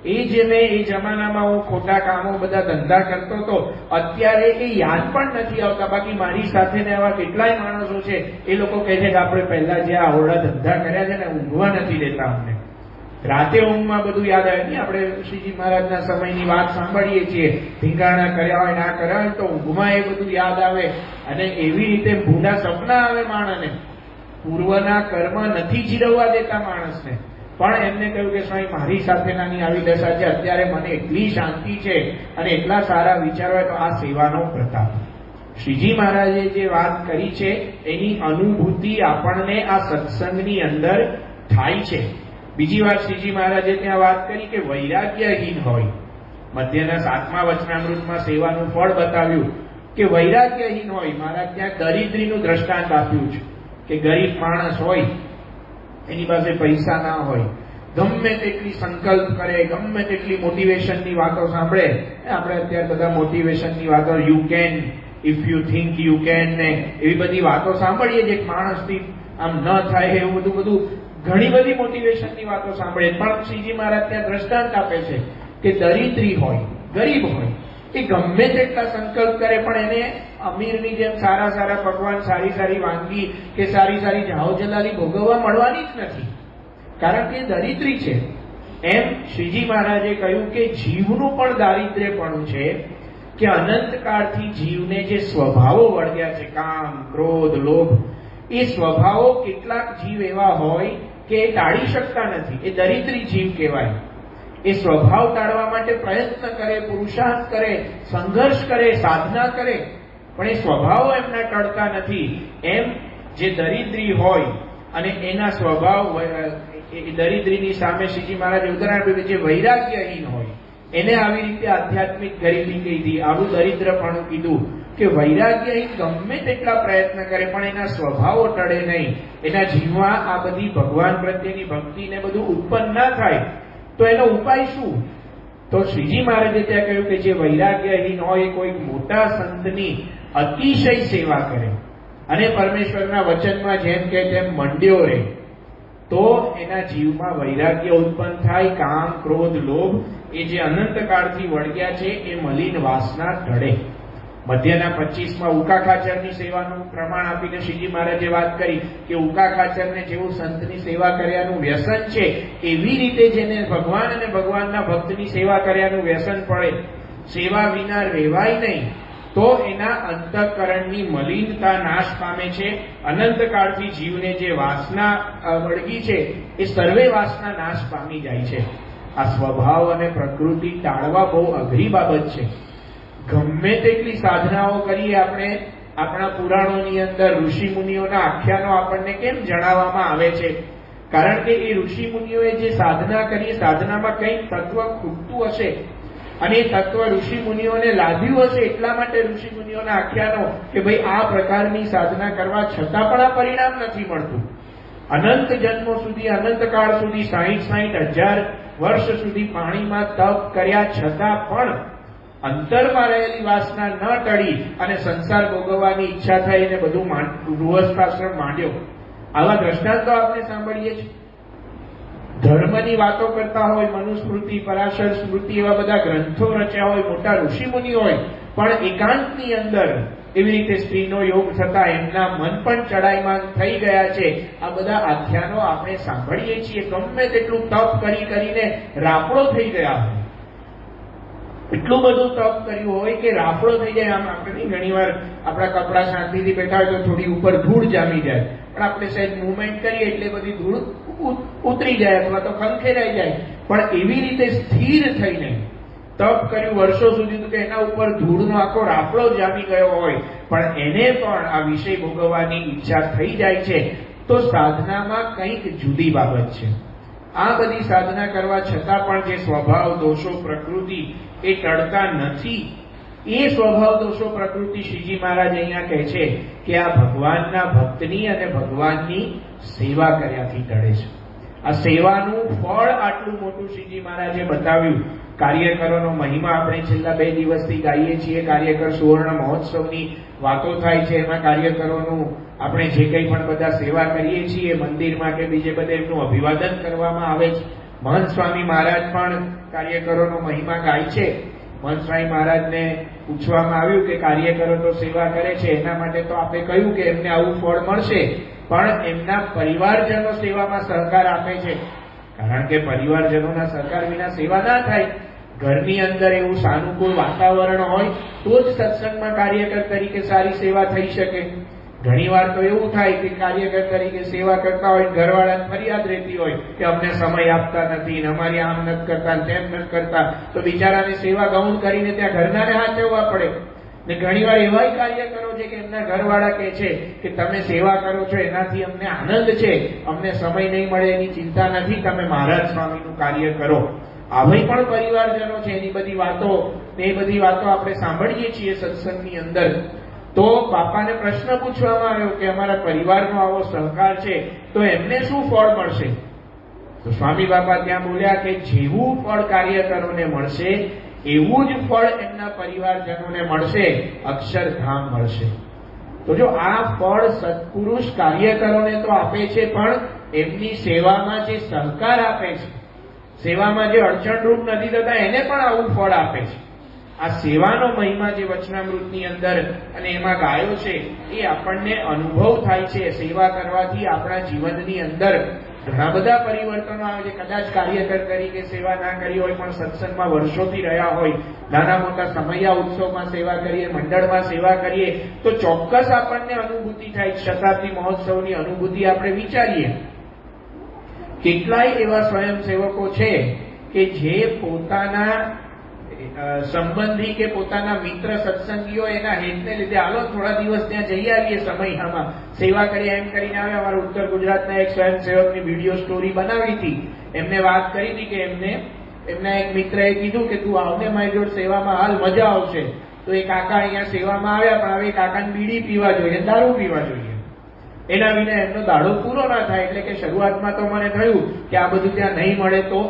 એ જે મેં એ જમાનામાં હું ખોટા કામો બધા ધંધા કરતો હતો, અત્યારે એ યાદ પણ નથી આવતા. બાકી મારી સાથે ને આવા કેટલાય માણસો છે, એ લોકો કહે છે કે આપણે પહેલા જે આ હોરડા ધંધા કર્યા છે ને ઊંઘવા નથી દેતા અમને. રાતે ઊંઘમાં બધું યાદ આવે નહીં. આપણે શ્રીજી મહારાજના સમયની વાત સાંભળીએ છીએ, ભીંગાણા કર્યા હોય ના કર્યા હોય તો ઊંઘમાં એ બધું યાદ આવે. અને એવી રીતે ભૂંડા સપના આવે માણસને. પૂર્વના કર્મ નથી જીરવવા દેતા માણસને. પણ એમને કહ્યું કે સ્વામી મારી સાથે નાની આવી દશા છે, અત્યારે મને એટલી શાંતિ છે અને એટલા સારા વિચારો હોય. તો આ સેવાનો પ્રતાપ શ્રીજી મહારાજે જે વાત કરી છે એની અનુભૂતિ આપણને આ સત્સંગની અંદર થાય છે. બીજી વાત શ્રીજી મહારાજે ત્યાં વાત કરી કે વૈરાગ્યહીન હોય. મધ્યના 7મા વચનામૃતમાં સેવાનું ફળ બતાવ્યું કે વૈરાગ્યહીન હોય. મહારાજ ત્યાં દરિદ્રીનું દ્રષ્ટાંત આપ્યું છે કે ગરીબ માણસ હોય, એની પાસે પૈસા ના હોય, ગમે તેટલી સંકલ્પ કરે, ગમે તેટલી મોટિવેશનની વાતો સાંભળે. આપણે અત્યારે બધા મોટિવેશનની વાતો, you can, if you think you can, ને એવી બધી વાતો સાંભળીએ જે માણસથી આમ ન થાય એવું બધું ઘણી બધી મોટિવેશનની વાતો સાંભળીએ. પણ શ્રીજી મહારાજ ત્યાં દ્રષ્ટાંત આપે છે કે દરિદ્રી હોય, ગરીબ હોય, એ ગમે તેટલા સંકલ્પ કરે પણ એને અમીરની જેમ સારા સારા પકવાન, સારી સારી વાનગી કે સારી સારી જાહો જલાલી ભોગવવા મળવાની જ નથી, કારણ કે દરિદ્રી છે. એમ શ્રીજી મહારાજે કહ્યું કે જીવનું પણ દારિદ્ર્યપણું છે કે અનંતકાળથી જીવને જે સ્વભાવો વળગ્યા છે, કામ, ક્રોધ, લોભ, એ સ્વભાવો કેટલાક જીવ એવા હોય કે એ ટાળી શકતા નથી. એ દરિદ્રી જીવ કહેવાય. એ સ્વભાવ ટાળવા માટે પ્રયત્ન કરે, પુરુષાર્થ કરે, સંઘર્ષ કરે, સાધના કરે, પણ એ સ્વભાવો એમના ટળતા નથી. એમ જે દરિદ્રી હોય અને એના સ્વભાવ, એ દરિદ્રીની સામે શ્રીજી મહારાજે ઉદાહરણ આપ્યું કે જે વૈરાગ્યહીન હોય એને આવી રીતે આધ્યાત્મિક ગરીબી કીધી, આવું દરિદ્રપણું કીધું કે વૈરાગ્યહીન ગમે તેટલા પ્રયત્ન કરે પણ એના સ્વભાવો ટળે નહીં. એના જીવમાં આ બધી ભગવાન પ્રત્યેની ભક્તિને બધું ઉત્પન્ન ના થાય. તો એનો ઉપાય શું? તો શ્રીજી મહારાજે ત્યાં કહ્યું કે જે વૈરાગ્યહીન હોય કોઈ મોટા સંતની અતિશય સેવા કરે અને પરમેશ્વરના વચનમાં જેમ કે તેમ મંડ્યો રહે, તો એના જીવમાં વૈરાગ્ય ઉત્પન્ન થાય. કામ, ક્રોધ, લોભ એ જે અનંતકાળથી વળગ્યા છે એ મલિન વાસના ટળે. મધ્યના 25માં ઉકા ખાચરની સેવાનું પ્રમાણ આપીને શ્રીજી મહારાજે વાત કરી કે ઉકા ખાચરને જેવું સંતની સેવા કર્યાનું વ્યસન છે, એવી રીતે જેને ભગવાન અને ભગવાનના ભક્તની સેવા કર્યાનું વ્યસન પડે, સેવા વિના રહેવાય નહીં, તો એના અંતઃકરણની મલિનતા નાશ પામે છે. અનંતકાળથી જીવને જે વાસના વળગી છે એ સર્વે વાસના નાશ પામી જાય છે. આ સ્વભાવ અને પ્રકૃતિ ટાળવા બહુ અઘરી બાબત છે. ગમે તેટલી સાધનાઓ કરીએ આપણે, આપણા પુરાણોની અંદર ઋષિ મુનિઓના આખ્યાનો આપણને કેમ જણાવવામાં આવે છે? કારણ કે એ ઋષિ મુનિઓએ જે સાધના કરી, સાધનામાં કંઈક તત્વ ખૂટતું હશે અને એ તત્વ ઋષિ મુનિઓને લાગ્યું હશે. એટલા માટે ઋષિ મુનિઓના આખ્યાનો કે ભાઈ આ પ્રકારની સાધના કરવા છતાં પણ આ પરિણામ નથી મળતું. અનંત જન્મો સુધી, અનંતકાળ સુધી, 60,000 વર્ષ સુધી પાણીમાં તપ કર્યા છતાં પણ અંતરમાં રહેલી વાસના ન ટળી અને સંસાર ભોગવવાની ઈચ્છા થઈ અને બધું ગૃહસ્થાશ્રમ માંડ્યો. આવા દ્રષ્ટાંતો આપણે સાંભળીએ છીએ. ધર્મની વાતો કરતા હોય, મનુસ્મૃતિ, પરાશર સ્મૃતિ એવા બધા ગ્રંથો રચ્યા હોય, મોટા ઋષિમુનિ હોય, પણ એકાંતની અંદર એવી રીતે સ્ત્રીનો યોગ થતા એમના મન પણ ચડાઈમાન થઈ ગયા છે. આ બધા આખ્યાનો આપણે સાંભળીએ છીએ. ગમે તેટલું તપ કરીને રાફડો થઈ ગયા હોય, એટલું બધું તપ કર્યું હોય કે રાફડો થઈ જાય. આમ આપણે ઘણી વાર આપણા કપડા શાંતિથી બેઠા હોય તો થોડી ઉપર ધૂળ જામી જાય, પણ આપણે સહેજ મુવમેન્ટ કરીએ એટલે બધી ધૂળ ઉતરી જાય અથવા તો ખંખેરાઈ જાય. પણ એવી રીતે સ્થિર થઈને તપ કર્યું વર્ષો સુધી કે એના ઉપર ધૂળનો આખો રાફડો જામી ગયો હોય, પણ એને પણ આ વિષય ભોગવવાની ઈચ્છા થઈ જાય છે. તો સાધનામાં કંઈક જુદી બાબત છે. આ બધી સાધના કરવા છતાં પણ જે સ્વભાવ દોષો પ્રકૃતિ એ ટળતા નથી. એ સ્વભાવ દોષો પ્રકૃતિ શ્રીજી મહારાજ અહીંયા કહે છે કે આ ભગવાનના ભક્તની અને ભગવાનની સેવા કર્યાથી ટળે છે. આ સેવાનું ફળ આટલું મોટું શ્રીજી મહારાજે બતાવ્યું. કાર્યકરોનો મહિમા આપણે છેલ્લા 2 દિવસથી ગાઈએ છીએ. કાર્યકર સુવર્ણ મહોત્સવની વાતો થાય છે. એમાં કાર્યકરોનું આપણે જે કંઈ પણ બધા સેવા કરીએ છીએ મંદિરમાં કે બીજે બધે એમનું અભિવાદન કરવામાં આવે છે. મહંત સ્વામી મહારાજ પણ કાર્યકરોનો મહિમા ગાય છે. મહંત સ્વામી મહારાજને પૂછવામાં આવ્યું કે કાર્યકરો તો સેવા કરે છે, એના માટે તો આપણે કહ્યું કે એમને આવું ફળ મળશે, પણ એમના પરિવારજનો સેવામાં સહકાર આપે છે. કારણ કે પરિવારજનોના સહકાર વિના સેવા ના થાય. ઘરની અંદર એવું સાનુકૂળ વાતાવરણ હોય તો જ સત્સંગમાં કાર્યકર તરીકે સારી સેવા થઈ શકે. ઘણીવાર તો એવું થાય કે કાર્યકર તરીકે સેવા કરતા હોય, ઘરવાળાને ફરિયાદ રહેતી હોય કે અમને સમય આપતા નથી, અમારી આમ નથી કરતા, તેમ નથી કરતા, તો બિચારાને સેવા ગૌણ કરીને ત્યાં ઘરનાને હાચવવા પડે. ને ઘણીવાર એવાય કાર્યકરો છે કે એમના ઘરવાળા કહે છે કે તમે સેવા કરો છો એનાથી અમને આનંદ છે, અમને સમય નહીં મળે એની ચિંતા નથી, તમે મહારાજ સ્વામીનું કાર્ય કરો. આવી પણ પરિવારજનો છે. એની બધી વાતો એ બધી વાતો આપણે સાંભળીએ છીએ સત્સંગની અંદર. તો બાપાને પ્રશ્ન પૂછવામાં આવ્યો કે અમારા પરિવારનો આવો સહકાર છે તો એમને શું ફળ મળશે? તો સ્વામી બાપા ત્યાં બોલ્યા કે જેવું ફળ કાર્યકરોને મળશે એવું જ ફળ એમના પરિવારજનોને મળશે, અક્ષરધામ મળશે. તો જો આ ફળ સત્પુરુષ કાર્યકરોને તો આપે છે, પણ એમની સેવામાં જે સહકાર આપે છે, સેવામાં જે અડચણરૂપ નથી થતા, એને પણ આવું ફળ આપે છે. આ સેવાનો મહિમા જે વચનામૃતની અંદર અને એમાં ગાયો છે એ આપણને અનુભવ થાય છે. સેવા કરવાથી આપણા જીવનની અંદર ઘણા બધા પરિવર્તનો આવે છે. કદાચ કાર્યકર તરીકે સેવા ના કરી હોય પણ સત્સંગમાં વર્ષોથી રહ્યા હોય, નાના મોટા સમયા ઉત્સવમાં સેવા કરીએ, મંડળમાં સેવા કરીએ, તો ચોક્કસ આપણને અનુભૂતિ થાય. શતાબ્દી મહોત્સવની અનુભૂતિ આપણે વિચારીએ. કેટલાય એવા સ્વયંસેવકો છે કે જે પોતાના સંબંધી કે પોતાના મિત્ર સત્સંગીઓ એના હેતને લીધે હાલો થોડા દિવસ ત્યાં જઈ આવીએ, સમયમાં સેવા કરીએ એમ કરીને આવે. અમારા ઉત્તર ગુજરાતના એક સ્વયંસેવકની વિડીયો સ્ટોરી બનાવી હતી. એમને વાત કરી હતી કે એમના એક મિત્રએ કીધું કે તું આવને મારી જોડે સેવામાં, હાલ મજા આવશે. તો એ કાકા અહીંયા સેવામાં આવ્યા, પણ હવે કાકાને બીડી પીવા જોઈએ, દારૂ પીવા જોઈએ. એના વિના એમનો દાડો પૂરો ના થાય. એટલે કે શરૂઆતમાં તો મને થયું કે આ બધું ત્યાં નહીં મળે તો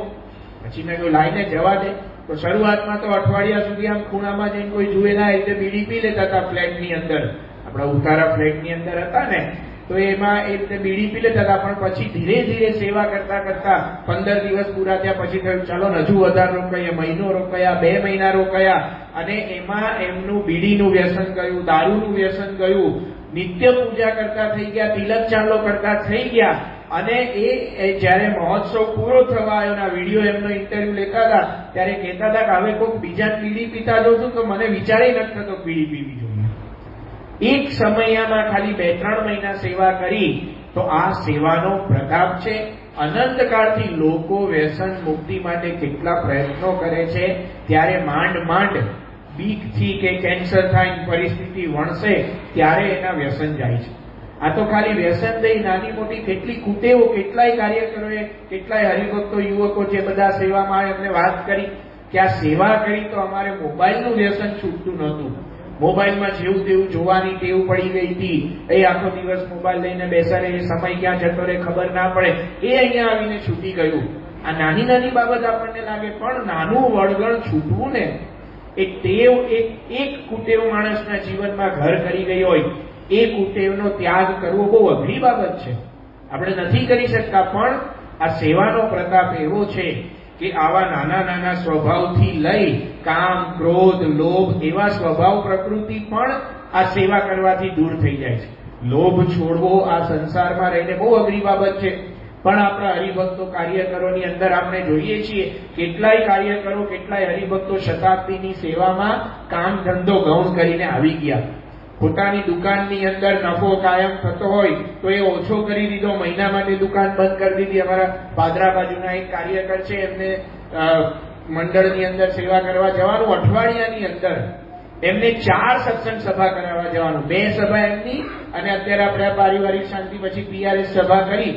પછી મેં કહ્યું લાઈને જવા દે. તો શરૂઆતમાં તો અઠવાડિયા સુધી આમ ખૂણામાં જઈને કોઈ જુએ ના એટલે બીડી પી લેતા હતા ફ્લેટની અંદર. આપણા ઉતારા ફ્લેટની અંદર હતા ને, તો એમાં એ રીતે બીડી પી લેતા હતા. પણ પછી ધીરે ધીરે સેવા કરતા કરતા 15 દિવસ પૂરા થયા પછી થયું ચાલો હજુ વધારે રોકાઈએ, મહિનો રોકાયા, 2 મહિના રોકાયા, અને એમાં એમનું બીડીનું વ્યસન ગયું, દારૂનું વ્યસન ગયું, નિત્ય પૂજા કરતા થઈ ગયા, તિલક ચાંદલો કરતા થઈ ગયા. અને એ જયારે મહોત્સવ પૂરો થવા આવ્યો ના વિડીયો એમનો ઇન્ટરવ્યુ લેતા હતા ત્યારે કહેતા હતા કે હવે કોઈ બીજા બીડી પીતા જોઉં છું તો મને વિચારે નથી થતો બીડી પીવી જોઈએ. એક સમયમાં ખાલી 2-3 મહિના સેવા કરી તો આ સેવાનો પ્રતાપ છે. અનંતકાળથી લોકો વ્યસન મુક્તિ માટે કેટલા પ્રયત્નો કરે છે, ત્યારે માંડ બીકથી કે કેન્સર થાય પરિસ્થિતિ વણસે ત્યારે એના વ્યસન જાય છે. આ તો ખાલી વ્યસન દઈ નાની મોટી કેટલી કુટેવો, કેટલાય કાર્યકરોએ, કેટલાય હરિભક્તો, યુવકો જે બધા સેવામાં આવે એમને વાત કરી કે આ સેવા કરી તો અમારે મોબાઈલનું વ્યસન છૂટતું નહોતું. મોબાઈલમાં જેવું તેવું જોવાની ટેવ પડી ગઈ હતી. એ આખો દિવસ મોબાઈલ લઈને બેસાડે, એ સમય ક્યાં જતો રહે ખબર ના પડે, એ અહીંયા આવીને છૂટી ગયું. આ નાની નાની બાબત આપણને લાગે, પણ નાનું વળગણ છૂટવું ને, એ ટેવ એક કુટેવ માણસના જીવનમાં ઘર કરી ગઈ હોય, એ કુટેવનો ત્યાગ કરવો બહુ અઘરી બાબત છે. આપણે નથી કરી શકતા, પણ આ સેવાનો પ્રતાપ એવો છે કે આવા નાના નાના સ્વભાવથી લઈ કામ, ક્રોધ, લોભ એવા સ્વભાવ પ્રકૃતિ પણ આ સેવા કરવાથી દૂર થઈ જાય છે. લોભ છોડવો આ સંસારમાં રહીને બહુ અઘરી બાબત છે, પણ આપણા હરિભક્તો કાર્યકરોની અંદર આપણે જોઈએ છીએ કેટલાય કાર્યકરો, કેટલાય હરિભક્તો શતાબ્દીની સેવામાં કામ ધંધો ગૌણ કરીને આવી ગયા. પોતાની દુકાનની અંદર નફો કાયમ થતો હોય તો એ ઓછો કરી દીધો, મહિના માટે દુકાન બંધ કરી દીધી. અમારા પાદરા બાજુના એક કાર્યકર છે, એમને મંડળની અંદર સેવા કરવા જવાનું, અઠવાડિયાની અંદર એમને 4 સત્સંગ સભા કરાવવા જવાનું. 2 સભા એમની અને અત્યારે આપણે આ પારિવારિક શાંતિ પછી પીઆરએસ સભા કરી,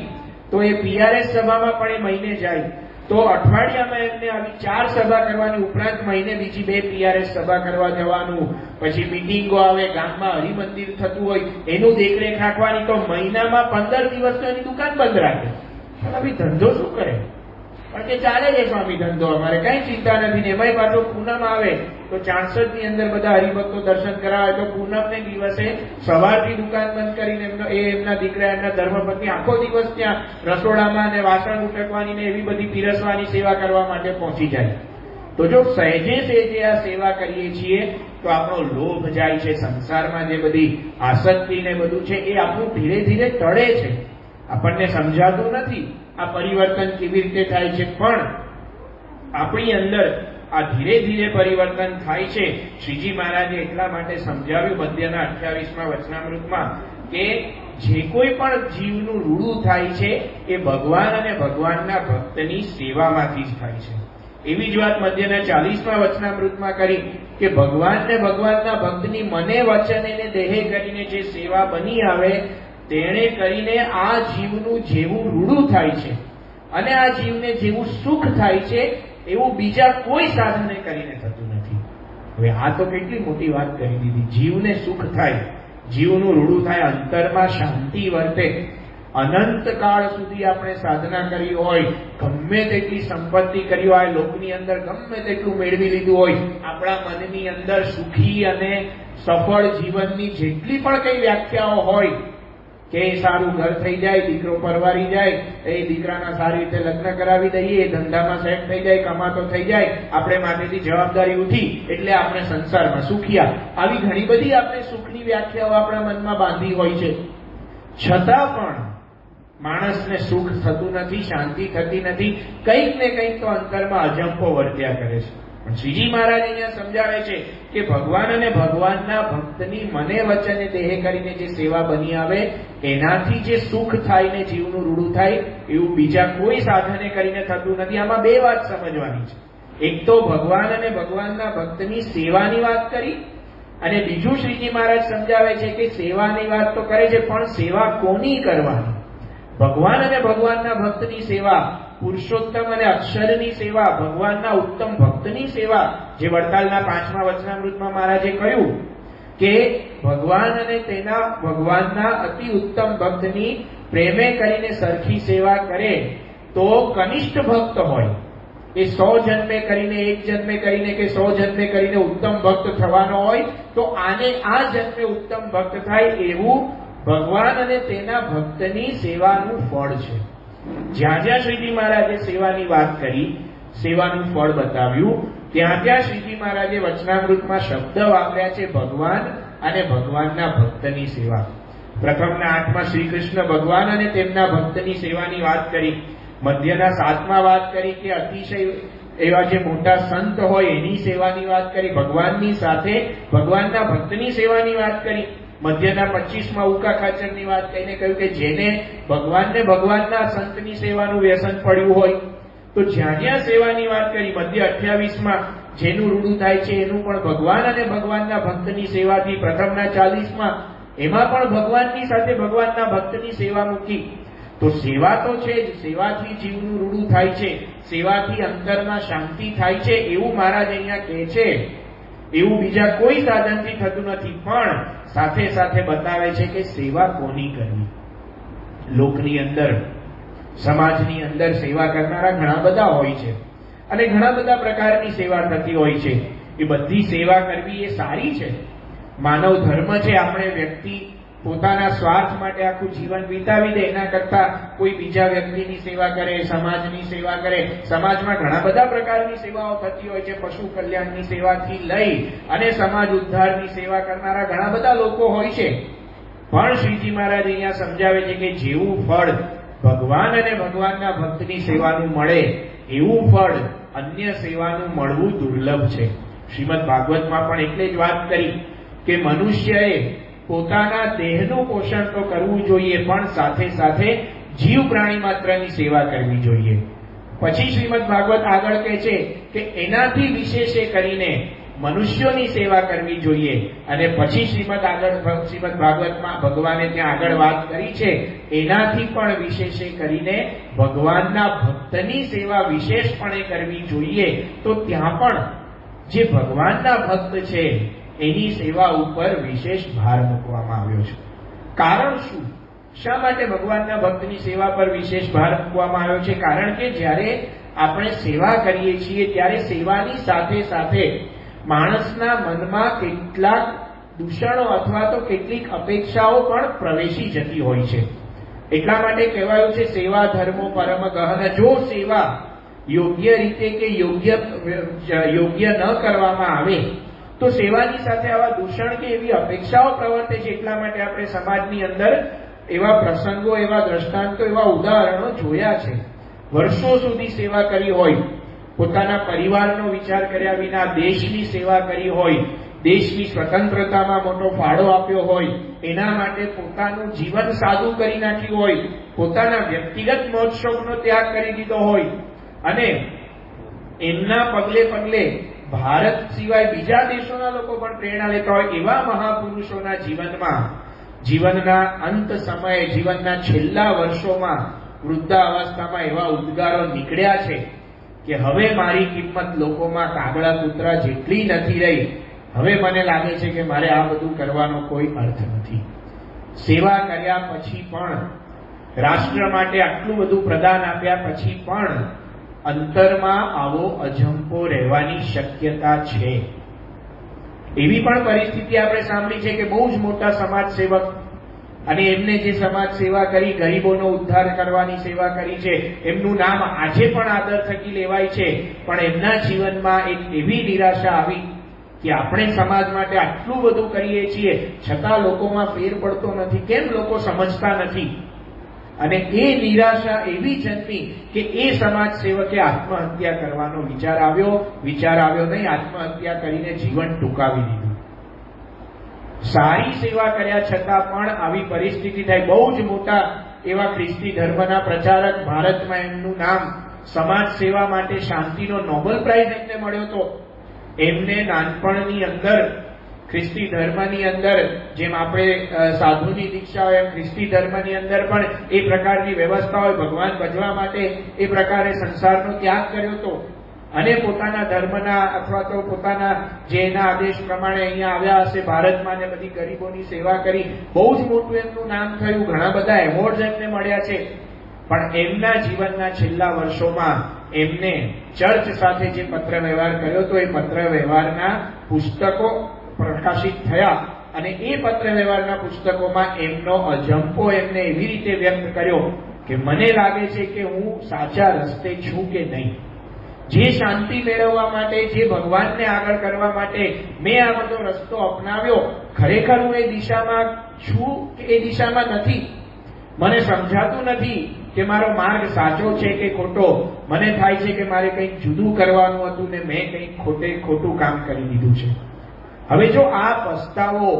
તો એ પીઆરએસ સભામાં પણ એ મહિને જાય. તો અઠવાડિયામાં એમને આવી 4 સભા કરવાની, ઉપરાંત મહિને બીજી 2 પીઆરએસ સભા કરવા જવાનું. પછી મીટિંગો આવે, ગામમાં હરિમંદિર થતું હોય એનું દેખરેખ રાખવાની. તો મહિનામાં 15 દિવસ તો એની દુકાન બંધ રાખે. પણ ધંધો શું કરે? પણ કે ચાલે છે સ્વામી ધંધો, અમારે કઈ ચિંતા નથી. એમાંય પાછો પૂનમ આવે તો 64 ની અંદર બધા હરિભક્તો દર્શન કરાવે, તો પૂનમને દિવસે સવારથી દુકાન બંધ કરીને એમના દીકરા, એમના ધર્મપત્ની આખો દિવસ ત્યાં રસોડામાં ને વાસણ ઉટકવાની ને એવી બધી પીરસવાની સેવા કરવા માટે પહોંચી જાય. તો જો સહેજે સહેજે આ સેવા કરીએ છીએ તો આપણો લોભ જાય છે, સંસારમાં જે બધી આસક્તિ ને બધું છે એ આપણું ધીરે ધીરે ટળે છે. આપણને સમજાતું નથી આ પરિવર્તન કેવી રીતે થાય છે, પણ આપણી અંદર આ ધીરે ધીરે પરિવર્તન થાય છે. શ્રીજી મહારાજે એટલા માટે સમજાવ્યું મધ્યના 28મા વચનામૃતમાં કે જે કોઈ પણ જીવનું રૂડું થાય છે એ ભગવાન અને ભગવાનના ભક્તની સેવામાંથી જ થાય છે. એવી જ વાત મધ્યના 40મા વચનામૃતમાં કરી કે ભગવાન ને ભગવાનના ભક્તની મને, વચને ને દેહે કરીને જે સેવા બની આવે તેણે કરીને આ જીવનું જેવું રૂડું થાય છે અને આ જીવને જેવું સુખ થાય છે એવું બીજા કોઈ સાધને કરીને થતું નથી. હવે આ તો કેટલી મોટી વાત કરી દીધી. જીવને સુખ થાય, જીવનું રૂડું થાય, અંતરમાં શાંતિ વર્તે. અનંત કાળ સુધી આપણે સાધના કરી હોય, ગમે તેટલી સંપત્તિ કરી હોય, લોકની અંદર ગમે તેટલું મેળવી લીધું હોય, આપણા મનની અંદર સુખી અને સફળ જીવનની જેટલી પણ કઈ વ્યાખ્યાઓ હોય કે સારું ઘર થઈ જાય, દીકરો પરવારી જાય, એ દીકરાના સારી રીતે લગ્ન કરાવી દઈએ, ધંધામાં સેટ થઈ જાય, કમાતો થઈ જાય, આપણે માથેથી જવાબદારી ઉઠી એટલે આપણે સંસારમાં સુખિયા. આવી ઘણી બધી આપણે સુખની વ્યાખ્યાઓ આપણા મનમાં બાંધી હોય છે. છતાં પણ માણસને સુખ થતું નથી, શાંતિ થતી નથી, કંઈક ને કંઈક તો અંતરમાં અજંપો વર્ત્યા કરે છે. પણ શ્રીજી મહારાજ અહીંયા સમજાવે છે કે ભગવાન અને ભગવાનના ભક્તની મને, વચને, દેહે કરીને જે સેવા બની આવે એનાથી જે સુખ થાય ને જીવનું રૂડું થાય એવું બીજા કોઈ સાધને કરીને થતું નથી. આમાં 2 વાત સમજવાની છે. એક તો ભગવાન અને ભગવાનના ભક્તની સેવાની વાત કરી, અને બીજું શ્રીજી મહારાજ સમજાવે છે કે સેવાની વાત તો કરે છે પણ સેવા કોની કરવાની? ભગવાન અને ભગવાનના ભક્તની સેવા, પુરુષોત્તમ અને અક્ષરની સેવા, ભગવાનના ઉત્તમ ભક્તની સેવા. જે વડતાલના 5મા વચનામૃતમાં મહારાજે કહ્યું કે ભગવાન અને તેના ભગવાનના અતિ ઉત્તમ ભક્તની પ્રેમે કરીને સરખી સેવા કરે તો કનિષ્ઠ ભક્ત હોય એ 100 જન્મે કરીને, 1 જન્મે કરીને કે 100 જન્મે કરીને ઉત્તમ ભક્ત થવાનો હોય તો આને આ જન્મે ઉત્તમ ભક્ત થાય એવું ભગવાન અને તેના ભક્તની સેવાનું ફળ છે. જ્યાં જ્યાં શ્રીજી મહારાજે સેવાની વાત કરી, સેવાનું ફળ બતાવ્યું, ત્યાં ત્યાં શ્રીજી મહારાજે વચનામૃતમાં શબ્દ વાપર્યા છે ભગવાન અને ભગવાનના ભક્તની સેવા. પ્રથમના 8માં શ્રી કૃષ્ણ ભગવાન અને તેમના ભક્તની સેવાની વાત કરી. મધ્યના 7માં વાત કરી કે અતિશય એવા જે મોટા સંત હોય એની સેવાની વાત કરી. ભગવાનની સાથે ભગવાનના ભક્તની સેવાની વાત કરી. મધ્યના 25માં ઉકા ખાચરની વાત કહીને કહ્યું કે જેને ભગવાનને ભગવાનના સંતની સેવાનું વ્યસન પડ્યું હોય તો જ્યાં જ્યાં સેવાની વાત કરી. મધ્ય 28માં જેનું રૂડું થાય છે એનું પણ ભગવાન અને ભગવાનના ભક્તની સેવાથી. પ્રથમના 40માં એમાં પણ ભગવાનની સાથે ભગવાનના ભક્તની સેવા મૂકી. તો સેવા તો છે જ, સેવાથી જીવનું રૂડું થાય છે, સેવાથી અંતરમાં શાંતિ થાય છે એવું મહારાજ અહીંયા કહે છે. એવું બીજા કોઈ સાધનથી થતું નથી. પણ સાથે સાથે બતાવે છે કે સેવા કોની કરવી. લોકની અંદર, સમાજની અંદર સેવા કરનારા ઘણા બધા હોય છે અને ઘણા બધા પ્રકારની સેવા થતી હોય છે. એ બધી સેવા કરવી એ સારી છે, માનવ ધર્મ છે. આપણે વ્યક્તિ પોતાના સ્વાર્થ માટે આખું જીવન વિતાવી દે એના કરતા કોઈ બીજા વ્યક્તિની સેવા કરે, સમાજની સેવા કરે. સમાજમાં ઘણા બધા પ્રકારની સેવાઓ થતી હોય છે. પશુ કલ્યાણની સેવાથી લઈ અને સમાજ ઉદ્ધારની સેવા કરનારા ઘણા બધા લોકો હોય છે. પણ શ્રીજી મહારાજ અહીંયા સમજાવે છે કે જેવું ફળ ભગવાન અને ભગવાનના ભક્તની સેવાનું મળે એવું ફળ અન્ય સેવાનું મળવું દુર્લભ છે. શ્રીમદ ભાગવતમાં પણ એટલે જ વાત કરી કે મનુષ્યએ પોતાના દેહનું પોષણ તો કરવું જોઈએ પણ સાથે સાથે જીવ પ્રાણી માત્રની સેવા કરવી જોઈએ. પછી શ્રીમદ ભાગવત આગળ કહે છે કે એનાથી વિશેષે કરીને મનુષ્યોની સેવા કરવી જોઈએ. અને પછી શ્રીમદ ભાગવતમાં ભગવાને ત્યાં આગળ વાત કરી છે એનાથી પણ વિશેષે કરીને ભગવાનના ભક્તની સેવા વિશેષપણે કરવી જોઈએ. તો ત્યાં પણ જે ભગવાનના ભક્ત છે એની સેવા ઉપર વિશેષ ભાર મૂકવામાં આવ્યો છે. કારણ શું? શા માટે ભગવાનના ભક્તની સેવા પર વિશેષ ભાર મૂકવામાં આવ્યો છે? કારણ કે જ્યારે આપણે સેવા કરીએ છીએ ત્યારે સેવાની સાથે સાથે માણસના મનમાં કેટલાક દૂષણો અથવા તો કેટલીક અપેક્ષાઓ પણ પ્રવેશી જતી હોય છે. એટલા માટે કહેવાયું છે સેવા ધર્મો પરમ ગહન. જો સેવા યોગ્ય રીતે કે યોગ્ય ન કરવામાં આવે તો સેવાની સાથે આવા દૂષણ કે એવી અપેક્ષાઓ પ્રવર્તે છે. એટલા માટે આપણે સમાજની અંદર એવા પ્રસંગો, એવા દ્રષ્ટાંતો, એવા ઉદાહરણો જોયા છે. વર્ષો સુધી સેવા કરી હોય, પોતાના પરિવારનો વિચાર કર્યા વિના દેશની સેવા કરી હોય, દેશની સ્વતંત્રતામાં મોટો ફાળો આપ્યો હોય, એના માટે પોતાનું જીવન સાદું કરી નાખ્યું હોય, પોતાના વ્યક્તિગત મોજશોખનો ત્યાગ કરી દીધો હોય અને એમના પગલે પગલે ભારત સિવાય બીજા દેશોના લોકો પણ પ્રેરણા લેતા હોય એવા મહાપુરુષોના જીવનના અંત સમયે, જીવનના છેલ્લા વર્ષોમાં, વૃદ્ધાવસ્થામાં એવા ઉદ્ગારો નીકળ્યા છે કે હવે મારી કિંમત લોકોમાં કાગડા કૂતરા જેટલી નથી રહી. હવે મને લાગે છે કે મારે આ બધું કરવાનો કોઈ અર્થ નથી. સેવા કર્યા પછી પણ, રાષ્ટ્ર માટે આટલું બધું પ્રદાન આપ્યા પછી પણ અંતરમાં આવો અજંપો રહેવાની શક્યતા છે. એવી પણ પરિસ્થિતિ આપણે સાંભળી છે કે બહુ જ મોટા સમાજ સેવક અને એમને જે સમાજ સેવા કરી, ગરીબોનો ઉદ્ધાર કરવાની સેવા કરી છે, એમનું નામ આજે પણ આદર થકી લેવાય છે. પણ એમના જીવનમાં એક એવી નિરાશા આવી કે આપણે સમાજ માટે આટલું બધું કરીએ છીએ છતાં લોકોમાં ફેર પડતો નથી. કેમ લોકો સમજતા નથી? અને એ નિરાશા એવી જન્મી કે એ સમાજ સેવકે આત્મહત્યા કરવાનો વિચાર આવ્યો નહીં, આત્મહત્યા કરીને જીવન ટૂંકાવી દીધું. સારી સેવા કર્યા છતાં પણ આવી પરિસ્થિતિ થાય. બહુ જ મોટા એવા ખ્રિસ્તી ધર્મના પ્રચારક, ભારતમાં એમનું નામ સમાજ સેવા માટે શાંતિનો નોબેલ પ્રાઇઝ એમને મળ્યો હતો. એમને નાનપણની અંદર ખ્રિસ્તી ધર્મની અંદર જેમ આપણે સાધુની દીક્ષા હોય એમ ખ્રિસ્તી ધર્મની અંદર પણ એ પ્રકારની વ્યવસ્થા હોય. ભગવાન ભજવા માટે એ પ્રકારે સંસારનો ત્યાગ કર્યો હતો અને પોતાના ધર્મના અથવા તો પોતાના જે એના આદેશ પ્રમાણે અહીંયા આવ્યા હશે ભારતમાં ને બધી ગરીબોની સેવા કરી. બહુ જ મોટું એમનું નામ થયું, ઘણા બધા એવોર્ડ એમને મળ્યા છે. પણ એમના જીવનના છેલ્લા વર્ષોમાં એમને ચર્ચ સાથે જે પત્ર વ્યવહાર કર્યો હતો એ પત્ર વ્યવહારના પુસ્તકો પ્રકાશિત થયા અને એ પત્ર વ્યવહારના પુસ્તકોમાં એમનો અજંપો એમને એવી રીતે વ્યક્ત કર્યો કે મને લાગે છે કે હું સાચા રસ્તે છું કે નહીં. જે શાંતિ મેળવવા માટે, જે ભગવાનને આગળ કરવા માટે મેં આ બધો રસ્તો અપનાવ્યો, ખરેખર હું એ દિશામાં છું કે એ દિશામાં નથી. મને સમજાતું નથી કે મારો માર્ગ સાચો છે કે ખોટો. મને થાય છે કે મારે કંઈક જુદું કરવાનું હતું ને મેં કંઈક ખોટું કામ કરી દીધું છે. હવે જો આ પસ્તાવો,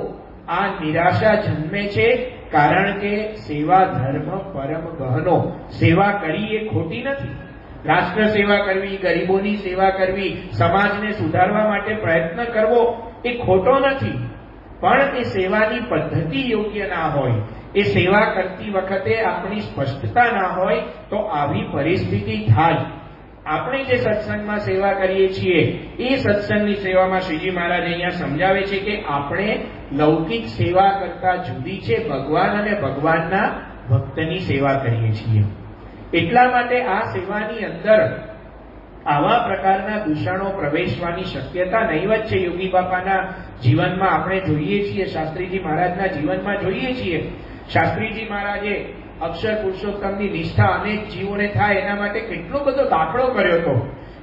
આ નિરાશા જન્મે છે કારણ કે સેવા ધર્મ પરમ ગહનો. સેવા કરી એ ખોટી નથી. રાષ્ટ્ર સેવા કરવી, ગરીબોની સેવા કરવી, સમાજને સુધારવા માટે પ્રયત્ન કરવો એ ખોટો નથી. પણ એ સેવાની પદ્ધતિ યોગ્ય ના હોય, એ સેવા કરતી વખતે આપણી સ્પષ્ટતા ના હોય તો આવી પરિસ્થિતિ થાય. આપણે જે સત્સંગમાં સેવા કરીએ છીએ એ સત્સંગની સેવામાં શ્રીજી મહારાજ અહીંયા સમજાવે છે કે આપણે લૌકિક સેવા કરતા જુદી છે, ભગવાન અને ભગવાનના ભક્તની સેવા કરીએ છીએ. એટલા માટે આ સેવાની અંદર આવા પ્રકારના દૂષણો પ્રવેશવાની શક્યતા નહીવત છે. યોગી બાપાના જીવનમાં આપણે જોઈએ છીએ, શાસ્ત્રીજી મહારાજના જીવનમાં જોઈએ છીએ. શાસ્ત્રીજી મહારાજે અક્ષર પુરુષોત્તમની નિષ્ઠા અનેક જીવોને થાય એના માટે કેટલો બધો દાખલો કર્યો હતો,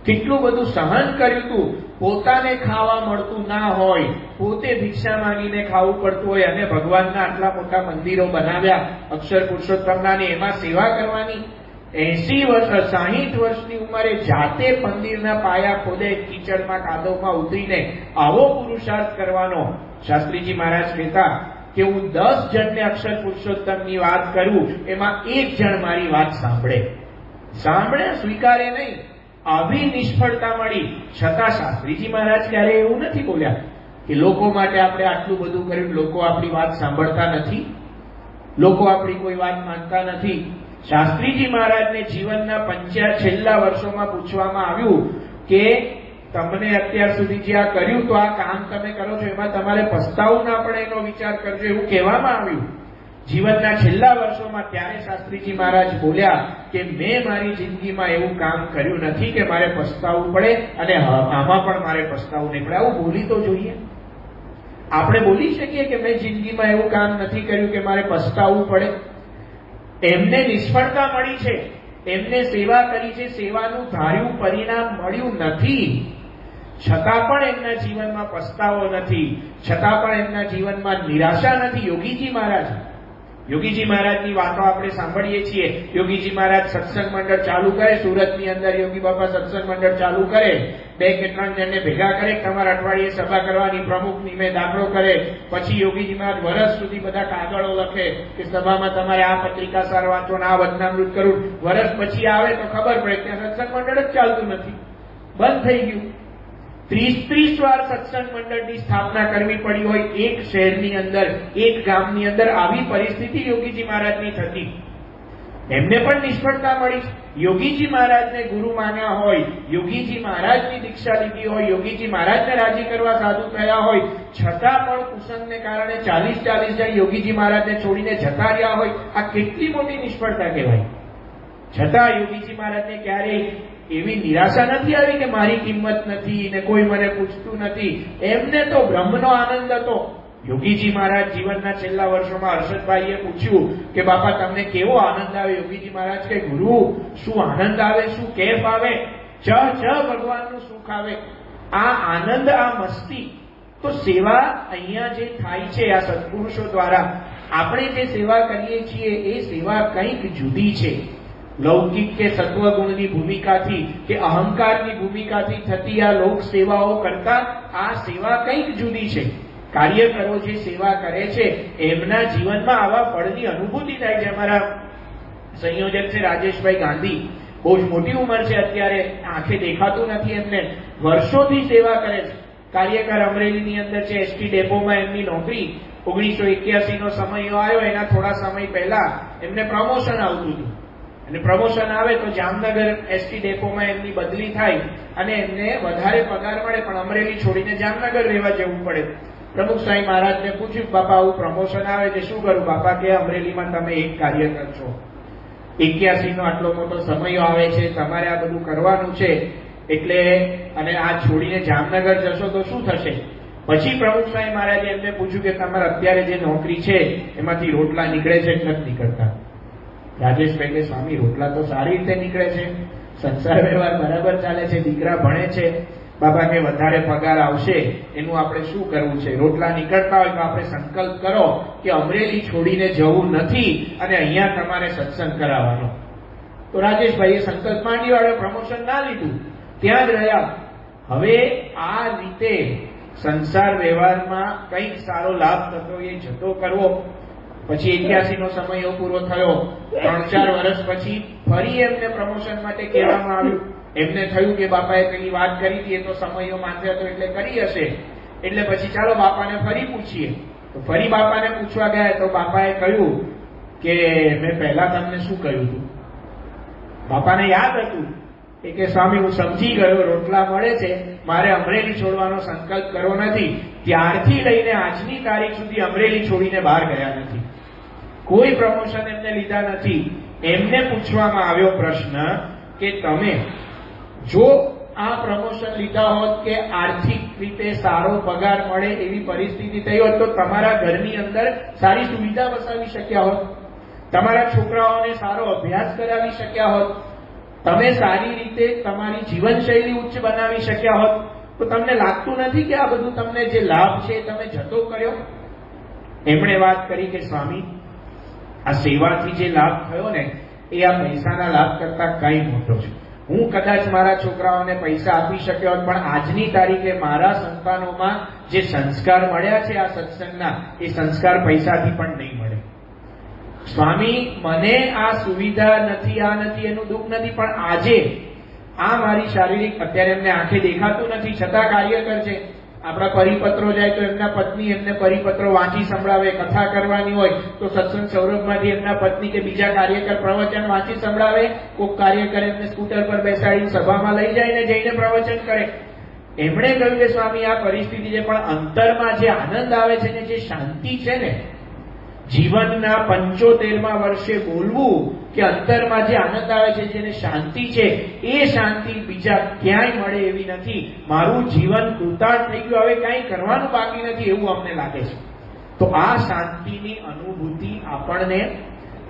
કેટલું બધું સહન કર્યું હતું. પોતાને ખાવા મળતું ના હોય, પોતે ભિક્ષા માંગીને ખાવું પડતું હોય અને ભગવાનના આટલા મોટા મંદિરો બનાવ્યા અક્ષર પુરુષોત્તમના, ને એમાં સેવા કરવાની. 80 વર્ષ 60 વર્ષની ઉંમરે જાતે મંદિરના પાયા ખોદે, કીચડમાં કાદવમાં ઉતરીને આવો પુરુષાર્થ કરવાનો. શાસ્ત્રીજી મહારાજ કહેતા કે હું 10 જણને અક્ષર પુરુષોત્તમની વાત કરું, એમાં 1 જણ મારી વાત સાંભળે સ્વીકારે નહીં. આવી નિષ્ફળતા મળી છતાં શાસ્ત્રીજી મહારાજ ક્યારે એવું નથી બોલ્યા કે લોકો માટે આપણે આટલું બધું કર્યું, લોકો આપણી વાત સાંભળતા નથી, લોકો આપણી કોઈ વાત માનતા નથી. શાસ્ત્રીજી મહારાજને જીવનના છેલ્લા વર્ષોમાં પૂછવામાં આવ્યું કે તમને અત્યાર સુધી જે આ કર્યું, તો આ કામ તમે કરો છો એમાં તમારે પસ્તાવું ના પડે એનો વિચાર કરજો, એવું કહેવામાં આવ્યું જીવનના છેલ્લા વર્ષોમાં. ત્યારે શાસ્ત્રીજી મહારાજ બોલ્યા કે મેં મારી જિંદગીમાં એવું કામ કર્યું નથી કે મારે પસ્તાવું પડે, અને આમાં પણ મારે પસ્તાવું નહીં પડે. આવું બોલી તો જોઈએ. આપણે બોલી શકીએ કે મેં જિંદગીમાં એવું કામ નથી કર્યું કે મારે પસ્તાવું પડે? એમને નિષ્ફળતા મળી છે, એમને સેવા કરી છે, સેવાનું ધાર્યું પરિણામ મળ્યું નથી, છતાં પણ એમના જીવનમાં પસ્તાવો નથી, છતાં પણ એમના જીવનમાં નિરાશા નથી. યોગીજી મહારાજની વાતો આપણે સાંભળીએ છીએ. યોગીજી મહારાજ સત્સંગ મંડળ ચાલુ કરે, સુરતની અંદર યોગી બાપા સત્સંગ મંડળ ચાલુ કરે, 2 કે 3 જણને ભેગા કરે, તમારા અઠવાડિયે સભા કરવાની, પ્રમુખની મેં દાખલો કરે. પછી યોગીજી મહારાજ વર્ષ સુધી બધા કાગળો લખે કે સભામાં તમારે આ પત્રિકા સાર વાંચો ને આ વચનામૃત કરવું. વર્ષ પછી આવે તો ખબર પડે કે સત્સંગ મંડળ જ ચાલતું નથી, બંધ થઈ ગયું. 30 વાર સત્સંગ મંડળની સ્થાપના કરવી પડી હોય એક શહેરની અંદર, એક ગામની અંદર. આવી પરિસ્થિતિ યોગીજી મહારાજની થતી. એમને પણ નિષ્ફળતા મળી. યોગીજી મહારાજને ગુરુ માન્યા હોય, યોગીજી મહારાજની દીક્ષા લીધી હોય, યોગીજી મહારાજને રાજી કરવા સાધુ થયા હોય, છતાં પણ કુસંગને કારણે 40 જણ યોગીજી મહારાજને છોડીને જતા રહ્યા હોય. આ કેટલી મોટી નિષ્ફળતા કહેવાય. છતાં યોગીજી મહારાજને ક્યારેય એવી નિરાશા નથી આવી કે મારી કિંમત નથી ને કોઈ મને પૂછતું નથી. એમને તો બ્રહ્મનો આનંદ હતો. યોગીજી મહારાજ જીવનના છેલ્લા વર્ષોમાં હર્ષદભાઈએ પૂછ્યું કે બાપા તમને કેવો આનંદ આવે? યોગીજી મહારાજ કે ગુરુ, શું આનંદ આવે, શું કેફ આવે, ભગવાનનું સુખ આવે. આ આનંદ, આ મસ્તી. તો સેવા અહીંયા જે થાય છે આ સત્પુરુષો દ્વારા, આપણે જે સેવા કરીએ છીએ એ સેવા કંઈક જુદી છે. લૌકિક કે સત્વગુણની ભૂમિકાથી કે અહંકારની ભૂમિકાથી થતી આ લોક સેવાઓ કરતા આ સેવા કંઈક જુદી છે. કાર્યકરો જે સેવા કરે છે એમના જીવનમાં આવા ફળની અનુભૂતિ થાય છે. અમારા સંયોજક છે રાજેશભાઈ ગાંધી, બહુ જ મોટી ઉંમર છે અત્યારે, આંખે દેખાતું નથી એમને, વર્ષોથી સેવા કરે છે. કાર્યકર અમરેલીની અંદર છે, એસટી ડેપોમાં એમની નોકરી. 1981 નો સમય આવ્યો, એના થોડા સમય પહેલા એમને પ્રમોશન આવતું હતું, અને પ્રમોશન આવે તો જામનગર એસટી ડેપોમાં એમની બદલી થાય અને એમને વધારે પગાર મળે, પણ અમરેલી છોડીને જામનગર રહેવા જવું પડે. પ્રમુખ સ્વામી મહારાજને પૂછ્યું, બાપા આવું પ્રમોશન આવે છે શું કરું? બાપા કે અમરેલીમાં તમે એક કાર્યકર છો, 81 નો આટલો મોટો સમય આવે છે, તમારે આ બધું કરવાનું છે, એટલે અને આ છોડીને જામનગર જશો તો શું થશે? પછી પ્રમુખ સ્વામી મહારાજે એમને પૂછ્યું કે તમારે અત્યારે જે નોકરી છે એમાંથી રોટલા નીકળે છે કે નથી નીકળતા? રાજેશભાઈ કે સ્વામી રોટલા તો સારી રીતે નીકળે છે, સંસાર વ્યવહાર બરાબર ચાલે છે, દીકરા ભણે છે. બાબા કે વધારે પગાર આવશે એનું આપણે શું કરવું છે? રોટલા નીકળતા હોય તો આપણે સંકલ્પ કરો કે અમરેલી છોડીને જવું નથી અને અહીંયા તમારે સત્સંગ કરાવવાનો. તો રાજેશભાઈએ સંકલ્પ માંડી વાળો, પ્રમોશન ના લીધું, ત્યાં જ રહ્યા. હવે આ રીતે સંસાર વ્યવહારમાં કંઈક સારો લાભ થતો એ જતો કરવો. પછી 81 નો સમય પૂરો થયો, 3-4 વર્ષ પછી ફરી એમને પ્રમોશન માટે કહેવામાં આવ્યું. એમને થયું કે બાપાએ કઈ વાત કરી હતી, એ તો સમયો માથે હતો એટલે કરી હશે, એટલે પછી ચાલો બાપાને ફરી પૂછીએ. તો ફરી બાપાને પૂછવા ગયા તો બાપાએ કહ્યું કે મેં પહેલા તમને શું કહ્યું હતું? બાપાને યાદ હતું કે સ્વામી હું સમજી ગયો, રોટલા મળે છે, મારે અમરેલી છોડવાનો સંકલ્પ કરવો નથી. ત્યારથી લઈને આજની તારીખ સુધી અમરેલી છોડીને બહાર ગયા નથી, કોઈ પ્રમોશન એમને લીધા નથી. એમને પૂછવામાં આવ્યો પ્રશ્ન કે તમે જો આ પ્રમોશન લીધા હોત કે આર્થિક રીતે સારો પગાર મળે એવી પરિસ્થિતિ થઈ હોત તો તમારા ઘરની અંદર સારી સુવિધા વસાવી શક્યા હોત, તમારા છોકરાઓને સારો અભ્યાસ કરાવી શક્યા હોત, તમે સારી રીતે તમારી જીવનશૈલી ઉચ્ચ બનાવી શક્યા હોત. તો તમને લાગતું નથી કે આ બધું તમને જે લાભ છે તમે જતો કર્યો? એમણે વાત કરી કે સ્વામી, આ સેવાથી જે લાભ થયો ને એ આ પૈસાના લાભ કરતા કઈ મોટો છે. હું કદાચ મારા છોકરાઓને પૈસા આપી શક્યો હોત, પણ આજની તારીખે મારા સંતાનોમાં જે સંસ્કાર મળ્યા છે આ સત્સંગના, એ સંસ્કાર પૈસાથી પણ નહીં મળે. સ્વામી, મને આ સુવિધા નથી, આ નથી, એનું દુઃખ નથી, પણ આજે આ મારી શારીરિક, અત્યારે એમને આંખે દેખાતું નથી છતાં કાર્યકર છે. આપણા પરિપત્રો જાય તો એમના પત્ની એમને પરિપત્રો વાંચી સંભળાવે, કથા કરવાની હોય તો સત્સંગ સૌરભમાંથી એમના પત્ની કે બીજા કાર્યકર પ્રવચન વાંચી સંભળાવે. કોઈક કાર્યકર એમને સ્કૂટર પર બેસાડીને સભામાં લઈ જાય ને જઈને પ્રવચન કરે. એમણે કહ્યું કે સ્વામી, આ પરિસ્થિતિ છે, પણ અંતરમાં જે આનંદ આવે છે ને, જે શાંતિ છે ને, જીવનના 75મા વર્ષે બોલવું કે અંતરમાં જે આનંદ આવે છે, જેને શાંતિ છે, એ શાંતિ બીજા ક્યાંય મળે એવી નથી. મારું જીવન કૃતાર્થ થઈ ગયું, હવે કાંઈ કરવાનું બાકી નથી એવું અમને લાગે છે. તો આ શાંતિની અનુભૂતિ આપણને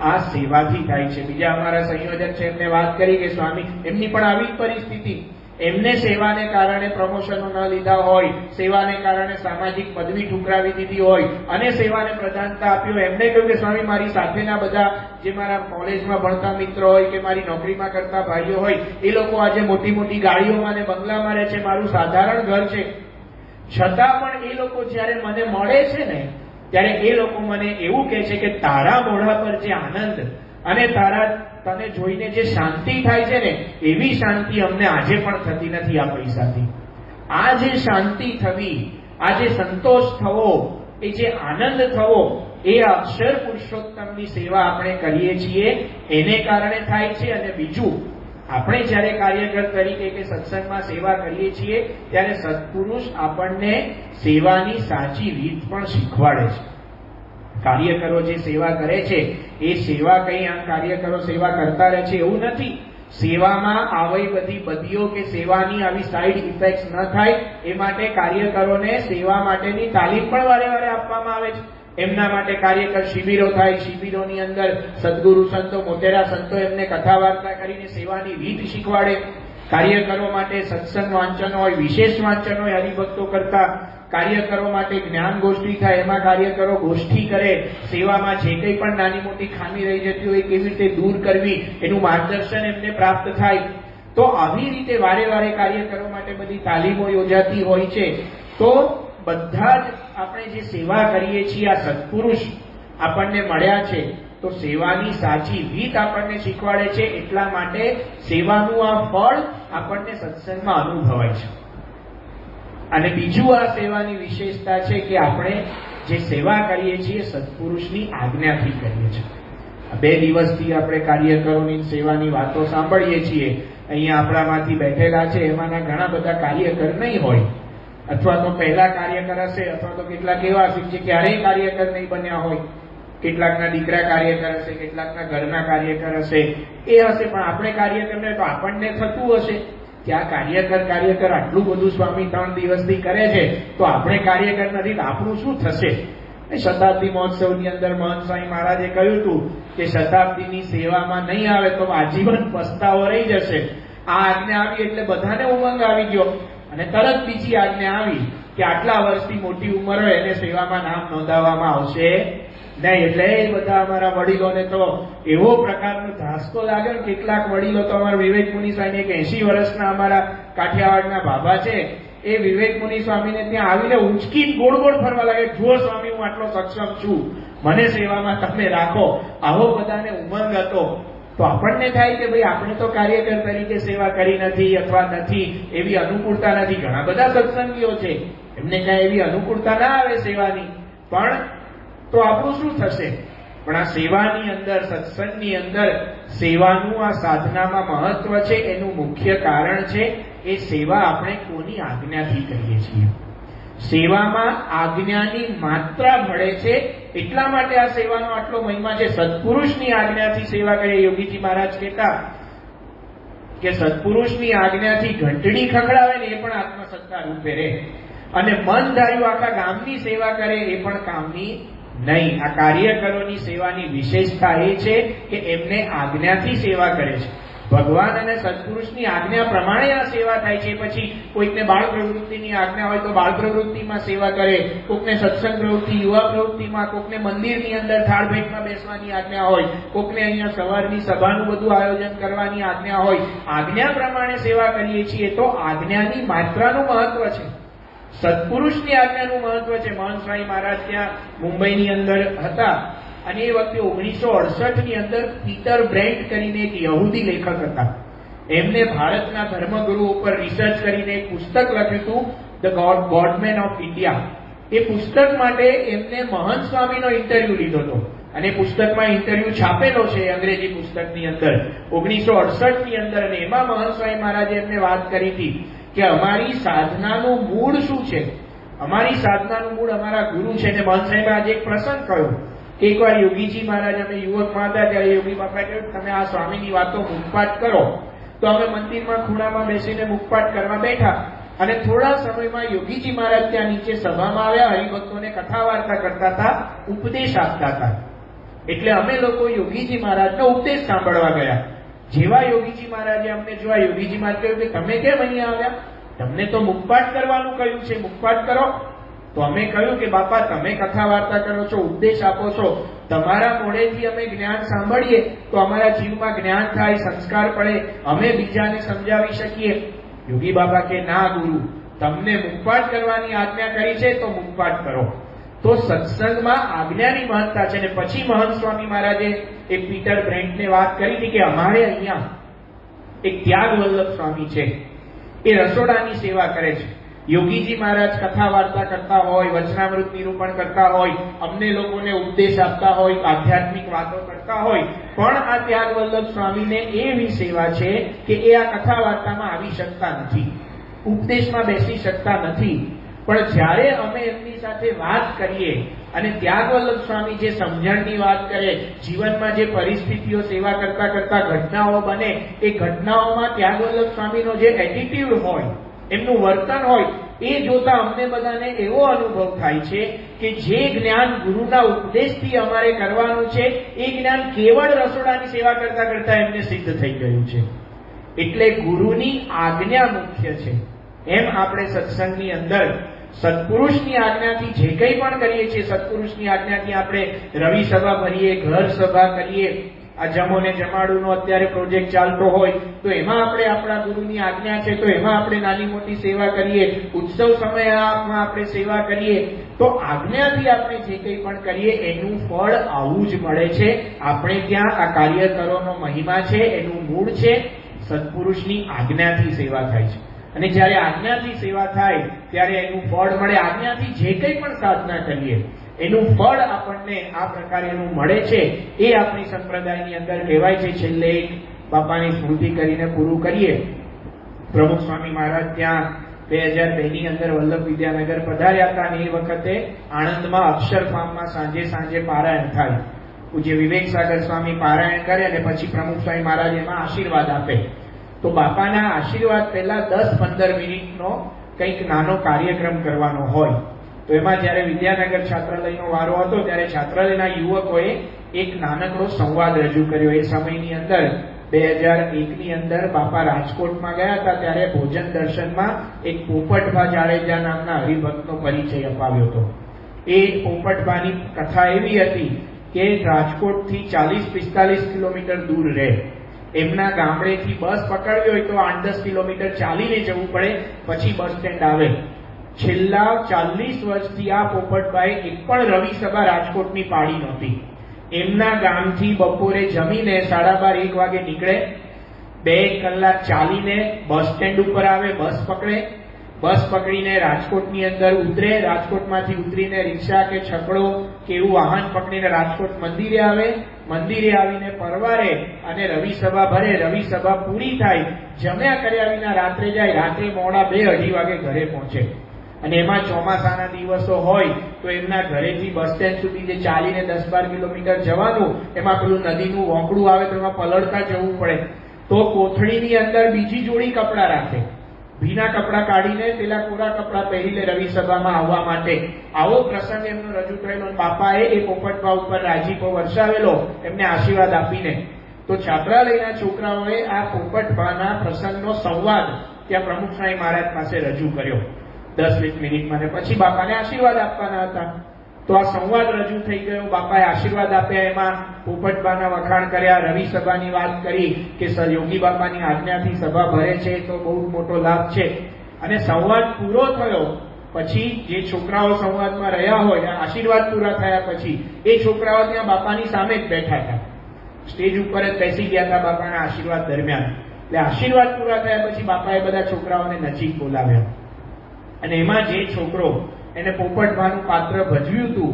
આ સેવાથી થાય છે. બીજા અમારા સંયોજક છે, એમને વાત કરી કે સ્વામી, એમની પણ આવી જ પરિસ્થિતિ. એમને સેવાને કારણે પ્રમોશનો ન લીધા હોય, સેવાને કારણે સામાજિક પદવી ઠુકરાવી દીધી હોય અને સેવાને પ્રધાનતા આપ્યું. એમને કહ્યું કે સ્વામી, મારી સાથેના બધા જે મારા કોલેજમાં ભણતા મિત્રો હોય કે મારી નોકરીમાં કરતા ભાઈઓ હોય, એ લોકો આજે મોટી મોટી ગાડીઓમાં ને બંગલામાં રહે છે, મારું સાધારણ ઘર છે. છતાં પણ એ લોકો જ્યારે મને મળે છે ને, ત્યારે એ લોકો મને એવું કહે છે કે તારા મોઢા પર જે આનંદ અને તને જોઈને જે શાંતિ થાય છે ને, એવી શાંતિ અમને આજે પણ થતી નથી આ પૈસાથી. આ જે શાંતિ થવી, આ જે સંતોષ થવો, એ જે આનંદ થવો, એ અક્ષર પુરુષોત્તમની સેવા આપણે કરીએ છીએ એને કારણે થાય છે. અને બીજું, આપણે જ્યારે કાર્યકર તરીકે કે સત્સંગમાં સેવા કરીએ છીએ ત્યારે સત્પુરુષ આપણને સેવાની સાચી રીત પણ શીખવાડે છે. કાર્યકરો જે સેવા કરે છે એ સેવા કઈ આમ કાર્યકરો સેવા કરતા રહે છે એવું નથી. સેવામાં આવી બધી બદીઓ કે સેવાની આવી સાઇડ ઇફેક્ટ્સ ન થાય એ માટે કાર્યકરોને સેવા માટેની તાલીમ પણ વારે વારે આપવામાં આવે છે. એમના માટે કાર્યકર શિબિરો થાય. શિબિરોની અંદર સદગુરુ સંતો, મોટેરા સંતો એમને કથા વાર્તા કરીને સેવાની રીત શીખવાડે. કાર્યકરો માટે સત્સંગ વાંચન હોય, વિશેષ વાંચન હોય હરિભક્તો કરતા. કાર્યકરો માટે જ્ઞાન ગોષ્ઠી થાય, એમાં કાર્યકરો ગોષ્ઠી કરે. સેવામાં જે કંઈ પણ નાની મોટી ખામી રહી જતી હોય કેવી રીતે દૂર કરવી એનું માર્ગદર્શન એમને પ્રાપ્ત થાય. તો આવી રીતે વારે વારે કાર્યકરો માટે બધી તાલીમો યોજાતી હોય છે. તો બધા જ આપણે જે સેવા કરીએ છીએ આ સત્પુરુષ આપણને મળ્યા છે, તો સેવાની સાચી રીત આપણને શીખવાડે છે. એટલા માટે સેવાનું આ ફળ આપણને સત્સંગમાં અનુભવાય છે. અને બીજું આ સેવાની વિશેષતા છે કે આપણે જે સેવા કરીએ છીએ સત્પુરુષની આજ્ઞાથી કરીએ છીએ. 2 દિવસથી આપણે કાર્યકરોની સેવાની વાતો સાંભળીએ છીએ. અહીંયા આપણામાંથી બેઠેલા છે એમાંના ઘણા બધા કાર્યકર નહીં હોય, અથવા તો પહેલા કાર્યકર હશે, અથવા તો કેટલાક એવા હશે જે ક્યારેય કાર્યકર નહીં બન્યા હોય. કેટલાકના દીકરા કાર્યકર હશે, કેટલાકના ઘરના કાર્યકર હશે, એ હશે. પણ આપણે કાર્યકરને તો આપણને થતું હશે કે આ કાર્યકર આટલું બધું સ્વામી 3 દિવસથી કરે છે, તો આપણે કાર્યકર નથી તો આપણું શું થશે? શતાબ્દી મહોત્સવની અંદર મહંત સ્વામી મહારાજે કહ્યું હતું કે શતાબ્દીની સેવામાં નહીં આવે તો આજીવન પસ્તાવો રહી જશે. આ આજ્ઞા આવી એટલે બધાને ઉમંગ આવી ગયો અને તરત બીજી આજ્ઞા આવી કે આટલા વર્ષથી મોટી ઉંમર હોય એને સેવામાં નામ નોંધાવવામાં આવશે નહીં. એટલે એ બધા અમારા વડીલોને તો એવો પ્રકારનો ધાસકો લાગ્યો. કેટલાક વડીલો તો અમારા વિવેક મુનિ સ્વામી, 80 વર્ષના અમારા કાઠિયાવાડના બાબા છે, એ વિવેક મુનિ સ્વામીને ત્યાં આવીને ઉંચકી ગોળ ગોળ ફરવા લાગે, જુઓ સ્વામી હું આટલો સક્ષમ છું, મને સેવામાં તમે રાખો. આવો બધાને ઉમંગ હતો. તો આપણને થાય કે ભાઈ આપણે તો કાર્યકર તરીકે સેવા કરી નથી અથવા નથી, એવી અનુકૂળતા નથી. ઘણા બધા સત્સંગીઓ છે એમને કાંઈ એવી અનુકૂળતા ના આવે સેવાની, પણ તો આપણું શું થશે? પણ આ સેવાની અંદર, સત્સંગની અંદર સેવાનું આ સાધનામાં મહત્વ છે. એનું મુખ્ય કારણ છે એ સેવા આપણે કોની આજ્ઞાથી કરીએ છીએ. સેવામાં આજ્ઞાની માત્રા મળે છે, એટલા માટે આ સેવાનો આટલો મહિમા છે. સત્પુરુષની આજ્ઞાથી સેવા કરીએ. યોગીજી મહારાજ કહેતા કે સત્પુરુષની આજ્ઞાથી ઘંટડી ખખડાવે ને એ પણ આત્મસત્તા રૂપે રહે, અને મન ધાર્યું આખા ગામની સેવા કરે એ પણ કામની નહીં. આ કાર્યકરોની સેવાની વિશેષતા એ છે કે એમને આજ્ઞાથી સેવા કરે છે. ભગવાન અને સત્પુરુષની આજ્ઞા પ્રમાણે આ સેવા થાય છે. પછી કોઈકને બાળ પ્રવૃત્તિની આજ્ઞા હોય તો બાળ પ્રવૃત્તિમાં સેવા કરે, કોકને સત્સંગ પ્રવૃત્તિ, યુવા પ્રવૃત્તિમાં, કોકને મંદિરની અંદર થાળ ભેટમાં બેસવાની આજ્ઞા હોય, કોકને અહીંયા સવારની સભાનું બધું આયોજન કરવાની આજ્ઞા હોય. આજ્ઞા પ્રમાણે સેવા કરીએ છીએ તો આજ્ઞાની માત્રાનું મહત્વ છે, સત્પુરુષની આજ્ઞાનું મહત્વ છે. મહંત સ્વામી મહારાજ ત્યાં મુંબઈની અંદર હતા અને એ વખતે 1968 ની અંદર પીટર બ્રેન્ટ કરીને એક યહૂદી લેખક હતા. એમને ભારતના ધર્મગુરુ ઉપર રિસર્ચ કરીને એક પુસ્તક લખ્યું હતું, ધ ગોડમેન ઓફ ઇન્ડિયા. એ પુસ્તક માટે એમને મહંત સ્વામીનો ઇન્ટરવ્યુ લીધો હતો અને પુસ્તકમાં ઇન્ટરવ્યુ છાપેલો છે અંગ્રેજી પુસ્તકની અંદર 1968 ની અંદર. અને એમાં મહંત સ્વામી મહારાજે એમને વાત કરી હતી કે અમારી સાધનાનું મૂળ શું છે, અમારી સાધનાનું મૂળ અમારા ગુરુ છે. અને મહંત સાહેબે આજે એક પ્રસંગ કહ્યો કે એકવાર યોગીજી મહારાજ, અમે યુવકમાં હતા ત્યારે યોગી બાપાએ કહ્યું તમે આ સ્વામીની વાતો મુખપાઠ કરો. તો અમે મંદિરમાં ખૂણામાં બેસીને મુખપાઠ કરવા બેઠા અને થોડા સમયમાં યોગીજી મહારાજ ત્યાં નીચે સભામાં આવ્યા, હરિભક્તોને કથા વાર્તા કરતા હતા, ઉપદેશ આપતા હતા. એટલે અમે લોકો યોગીજી મહારાજનો ઉપદેશ સાંભળવા ગયા. જેવા યોગીજી મહારાજે અમને જોવા, યોગીજી મહારાજ કહ્યું કે તમે કેમ અહીંયા આવ્યા, તમને તો મુખપાઠ કરવાનું કહ્યું છે, મુખપાઠ કરો. તો અમે કહ્યું કે બાપા તમે કથા વાર્તા કરો છો, ઉપદેશ આપો છો, તમારા મોઢેથી અમે જ્ઞાન સાંભળીએ તો અમારા જીવમાં જ્ઞાન થાય, સંસ્કાર પડે, અમે બીજાને સમજાવી શકીએ. યોગી બાબા કે ના ગુરુ, તમને મુખપાઠ કરવાની આજ્ઞા કરી છે તો મુખપાઠ કરો. તો સત્સંગમાં આજ્ઞાની મહત્તા છે. અને પછી મહંત સ્વામી મહારાજે એક પીટર બ્રેન્ટને વાત કરી હતી કે અમારે અહીંયા એક ત્યાગ વલ્લભ સ્વામી છે, એ રસોડાની સેવા કરે છે. યોગીજી મહારાજ કથા વાર્તા કરતા હોય, વચનામૃત નિરૂપણ કરતા હોય, અમને લોકોને ઉપદેશ આપતા હોય, આધ્યાત્મિક વાતો કરતા હોય, પણ આ ત્યાગ વલ્લભ સ્વામીને એવી સેવા છે કે એ આ કથા વાર્તામાં આવી શકતા નથી, ઉપદેશમાં બેસી શકતા નથી. પણ જ્યારે અમે એમની સાથે વાત કરીએ અને ત્યાગ વલ્લભ સ્વામી જે સમજણની વાત કરે, જીવનમાં જે પરિસ્થિતિઓ સેવા કરતા કરતા ઘટનાઓ બને, એ ઘટનાઓમાં ત્યાગ વલ્લભ સ્વામીનો જે એટીટ્યુડ હોય, એમનું વર્તન હોય, એ જોતા અમને બધાને એવો અનુભવ થાય છે કે જે જ્ઞાન ગુરુના ઉપદેશથી અમારે કરવાનું છે એ જ્ઞાન કેવળ રસોડાની સેવા કરતા કરતા એમને સિદ્ધ થઈ ગયું છે. એટલે ગુરુની આજ્ઞા મુખ્ય છે. એમ આપણે સત્સંગની અંદર સત્પુરુષની આજ્ઞાથી જે કંઈ પણ કરીએ છીએ, સત્પુરુષની આજ્ઞાથી આપણે રવિ સભા ભરીએ, ઘર સભા કરીએ, આ જમો ને જમાડુનો અત્યારે પ્રોજેક્ટ ચાલતો હોય તો એમાં આપણે આપણા ગુરુની આજ્ઞા છે તો એમાં આપણે નાની મોટી સેવા કરીએ, ઉત્સવ સમયમાં આપણે સેવા કરીએ, તો આજ્ઞાથી આપણે જે કંઈ પણ કરીએ એનું ફળ આવું જ મળે છે. આપણે ત્યાં આ કાર્યકરોનો મહિમા છે, એનું મૂળ છે સત્પુરુષની આજ્ઞાથી સેવા થાય છે. અને જ્યારે આજ્ઞાથી સેવા થાય ત્યારે એનું ફળ મળે. આજ્ઞાથી જે કંઈ પણ સાધના કરીએ એનું ફળ આપણને આ પ્રકારેનું મળે છે. એ આપણી સંપ્રદાયની અંદર કહેવાય છે. છેલ્લે એક બાપાની સ્મૃતિ કરીને પૂરું કરીએ. પ્રમુખ સ્વામી મહારાજ ત્યાં 2002 ની અંદર વલ્લભ વિદ્યાનગર પધાર્યા હતા અને એ વખતે આણંદમાં અક્ષર ફાર્મમાં સાંજે પારાયણ થાય. પૂજ્ય વિવેક સાગર સ્વામી પારાયણ કરે અને પછી પ્રમુખ સ્વામી મહારાજ એમાં આશીર્વાદ આપે. તો બાપાના આશીર્વાદ પહેલા 10-15 મિનિટનો કંઈક નાનો કાર્યક્રમ કરવાનો હોય. તો એમાં જ્યારે વિદ્યાનગર છાત્રાલયનો વારો હતો ત્યારે છાત્રાલયના યુવકોએ એક નાનકડો સંવાદ રજૂ કર્યો. એ સમયની અંદર 2001 ની અંદર બાપા રાજકોટમાં ગયા હતા ત્યારે ભોજન દર્શનમાં એક પોપટભા જાડેજા નામના હરિભક્તનો પરિચય અપાવ્યો હતો. એ પોપટભાની કથા એવી હતી કે રાજકોટથી 40-45 કિલોમીટર દૂર રહે. એમના ગામડેથી બસ પકડવી હોય તો 8-10 કિલોમીટર ચાલીને જવું પડે, પછી બસ સ્ટેન્ડ આવે. છેલ્લા 40 વર્ષથી આ પોપટભાઈ એક પણ રવિ સભા રાજકોટની પાડી નહોતી. એમના ગામથી બપોરે જમીને 12:30-1 વાગે નીકળે, 2 કલાક ચાલીને બસ સ્ટેન્ડ ઉપર આવે, બસ પકડે, બસ પકડીને રાજકોટની અંદર ઉતરે, રાજકોટમાંથી ઉતરીને રિક્ષા કે છકડો કે એવું વાહન પકડીને રાજકોટ મંદિરે આવે, મંદિરે આવીને પરવારે અને રવિ સભા ભરે. રવિ સભા પૂરી થાય, જમ્યા કર્યા વિના રાત્રે જાય, રાત્રે મોડા 2-2:30 વાગે ઘરે પહોંચે. અને એમાં ચોમાસાના દિવસો હોય તો એમના ઘરેથી બસ સ્ટેન્ડ સુધી જે ચાલીને 10-12 કિલોમીટર જવાનું, એમાં પેલું નદીનું વોંકડું આવે તો એમાં પલળતા જવું પડે. તો કોથળીની અંદર બીજી જોડી કપડાં રાખે, ભીના કપડાં કાઢીને પેલા કોરા કપડાં પહેરીને રવિ સભામાં આવવા માટે. આવો પ્રસંગ એમનો રજૂ થયેલો. બાપાએ એ પોપટભા ઉપર રાજીપો વરસાવેલો એમને આશીર્વાદ આપીને. તો છાત્રાલયના છોકરાઓએ આ પોપટભાના પ્રસંગનો સંવાદ ત્યાં પ્રમુખ સ્વામી મહારાજ પાસે રજૂ કર્યો 10-20 મિનિટમાં. ને પછી બાપાને આશીર્વાદ આપવાના હતા. તો આ સંવાદ રજૂ થઈ ગયો. બાપાએ આશીર્વાદ આપ્યા, એમાં પોપટભાના વખાણ કર્યા, રવિ સભાની વાત કરી કે સર યોગી બાપાની આજ્ઞાથી સભા ભરે છે તો બહુ મોટો લાભ છે. અને સંવાદ પૂરો થયો પછી જે છોકરાઓ સંવાદમાં રહ્યા હોય, આશીર્વાદ પૂરા થયા પછી એ છોકરાઓ ત્યાં બાપાની સામે જ બેઠા હતા, સ્ટેજ ઉપર જ બેસી ગયા હતા બાપાના આશીર્વાદ દરમિયાન. એટલે આશીર્વાદ પૂરા થયા પછી બાપાએ બધા છોકરાઓને નજીક બોલાવ્યા. અને એમાં જે છોકરો એને પોપટભાનું પાત્ર ભજવ્યું હતું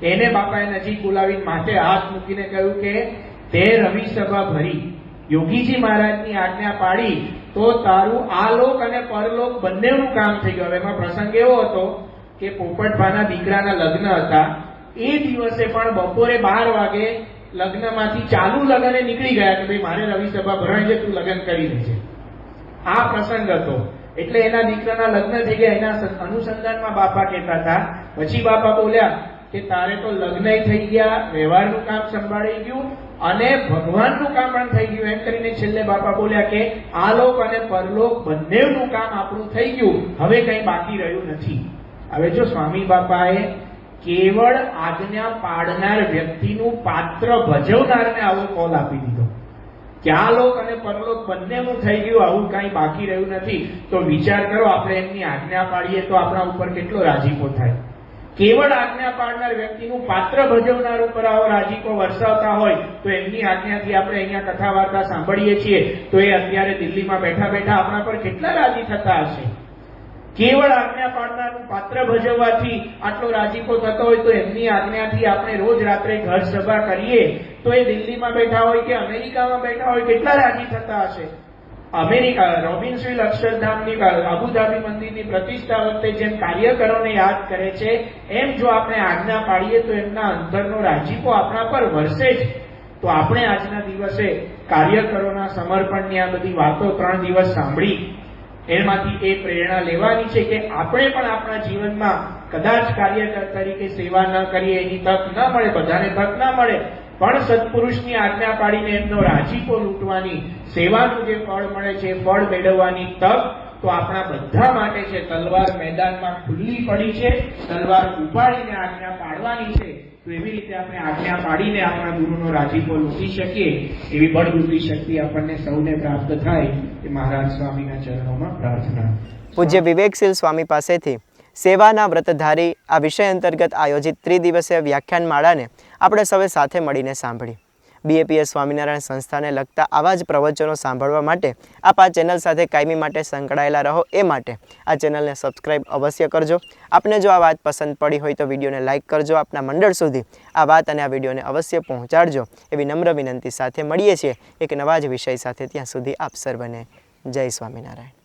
એને બાપાએ નજીક બોલાવીને માથે હાથ મૂકીને કહ્યું કે તે રવિ સભા ભરી, યોગીજી મહારાજની આજ્ઞા પાડી તો તારું આ લોક અને પરલોક બંનેનું કામ થઈ ગયું. એમાં પ્રસંગ એવો હતો કે પોપટભાના દીકરાના લગ્ન હતા. એ દિવસે પણ બપોરે 12 વાગે લગ્નમાંથી ચાલુ લગ્ને નીકળી ગયા કે ભાઈ મારે રવિ સભા ભરાય છે, તું લગ્ન કરી દેજે. આ પ્રસંગ હતો. એટલે એના દીકરાના લગ્ન થઈ ગયા. એના અનુસંધાનમાં બાપા કહેતા હતા, પછી બાપા બોલ્યા કે તારે તો લગ્ન થઈ ગયા, વ્યવહારનું કામ સંભાળી ગયું અને ભગવાનનું કામ પણ થઈ ગયું. એમ કરીને છેલ્લે બાપા બોલ્યા કે આ લોક અને પરલોક બંનેનું કામ આપણું થઈ ગયું, હવે કઈ બાકી રહ્યું નથી. હવે જો સ્વામી બાપાએ કેવળ આજ્ઞા પાડનાર વ્યક્તિનું પાત્ર ભજવનારને આવો કોલ આપી દીધો કે આ લોક અને પરલોક બંનેનું થઈ ગયું, આવું કઈ બાકી રહ્યું નથી. તો વિચાર કરો, આપણે એમની આજ્ઞા પાડીએ તો આપણા ઉપર કેટલો રાજીપો થાય. કેવળ આજ્ઞા પાડનાર વ્યક્તિનું પાત્ર ભજવનાર ઉપર આવો રાજીપો વરસાવતા હોય તો એમની આજ્ઞાથી આપણે અહીંયા કથા વાર્તા સાંભળીએ છીએ તો એ અત્યારે દિલ્હીમાં બેઠા બેઠા આપણા પર કેટલા રાજી થતા હશે. કેવળ આજ્ઞા પાડનારનું પાત્ર ભજવવાથી આટલો રાજીપો થતો હોય તો એમની આજ્ઞાથી આપણે રોજ રાત્રે ઘર સભા કરીએ તો એ દિલ્હીમાં બેઠા હોય કે અમેરિકામાં બેઠા હોય કેટલા રાજી થતા હશે. અમેરિકા રોબિન્સવિલ અક્ષરધામની અબુધાબી મંદિરની પ્રતિષ્ઠા વખતે જેમ કાર્યકરોને યાદ કરે છે, એમ જો આપણે આજ્ઞા પાડીએ તો એમના અંતરનો રાજીપો આપણા પર વરસે જ. તો આપણે આજના દિવસે કાર્યકરોના સમર્પણની આ બધી વાતો 3 દિવસ સાંભળી, એમાંથી એ પ્રેરણા લેવાની છે કે આપણે પણ આપણા જીવનમાં કદાચ કાર્યકર તરીકે સેવા ન કરીએ, એની તક ન મળે, બધાને તક ન મળે, પણ સત્પુરુષની આજ્ઞા પાડીને એમનો રાજીપો લૂંટવાની, સેવાનું જે ફળ મળે છે ફળ મેળવવાની તક તો આપણા બધા માટે છે. તલવાર મેદાનમાં ખુલ્લી પડી છે, તલવાર ઉપાડીને આજ્ઞા પાડવાની છે. તો એવી રીતે આપણે આજ્ઞા પાડીને આપણા ગુરુનો રાજીપો લૂંટી શકીએ એવી બળબુદ્ધિ શક્તિ આપણને સૌને પ્રાપ્ત થાય એ મહારાજ સ્વામીના ચરણોમાં પ્રાર્થના. પૂજ્ય વિવેકશીલ સ્વામી પાસેથી સેવાના વ્રતધારી આ વિષય અંતર્ગત આયોજિત 3 દિવસીય વ્યાખ્યાન માળાને આપણે સૌએ સાથે મળીને સાંભળી. BAPS સ્વામિનારાયણ સંસ્થાને લગતા આવા જ પ્રવચનો સાંભળવા માટે આપ આ ચેનલ સાથે કાયમી માટે સંકળાયેલા રહો એ માટે આ ચેનલને સબસ્ક્રાઈબ અવશ્ય કરજો. આપને જો આ વાત પસંદ પડી હોય તો વિડીયોને લાઇક કરજો. આપના મંડળ સુધી આ વાત અને આ વિડીયોને અવશ્ય પહોંચાડજો એવી નમ્ર વિનંતી સાથે મળીએ છીએ એક નવા જ વિષય સાથે. ત્યાં સુધી આપ સર્વને જય સ્વામિનારાયણ.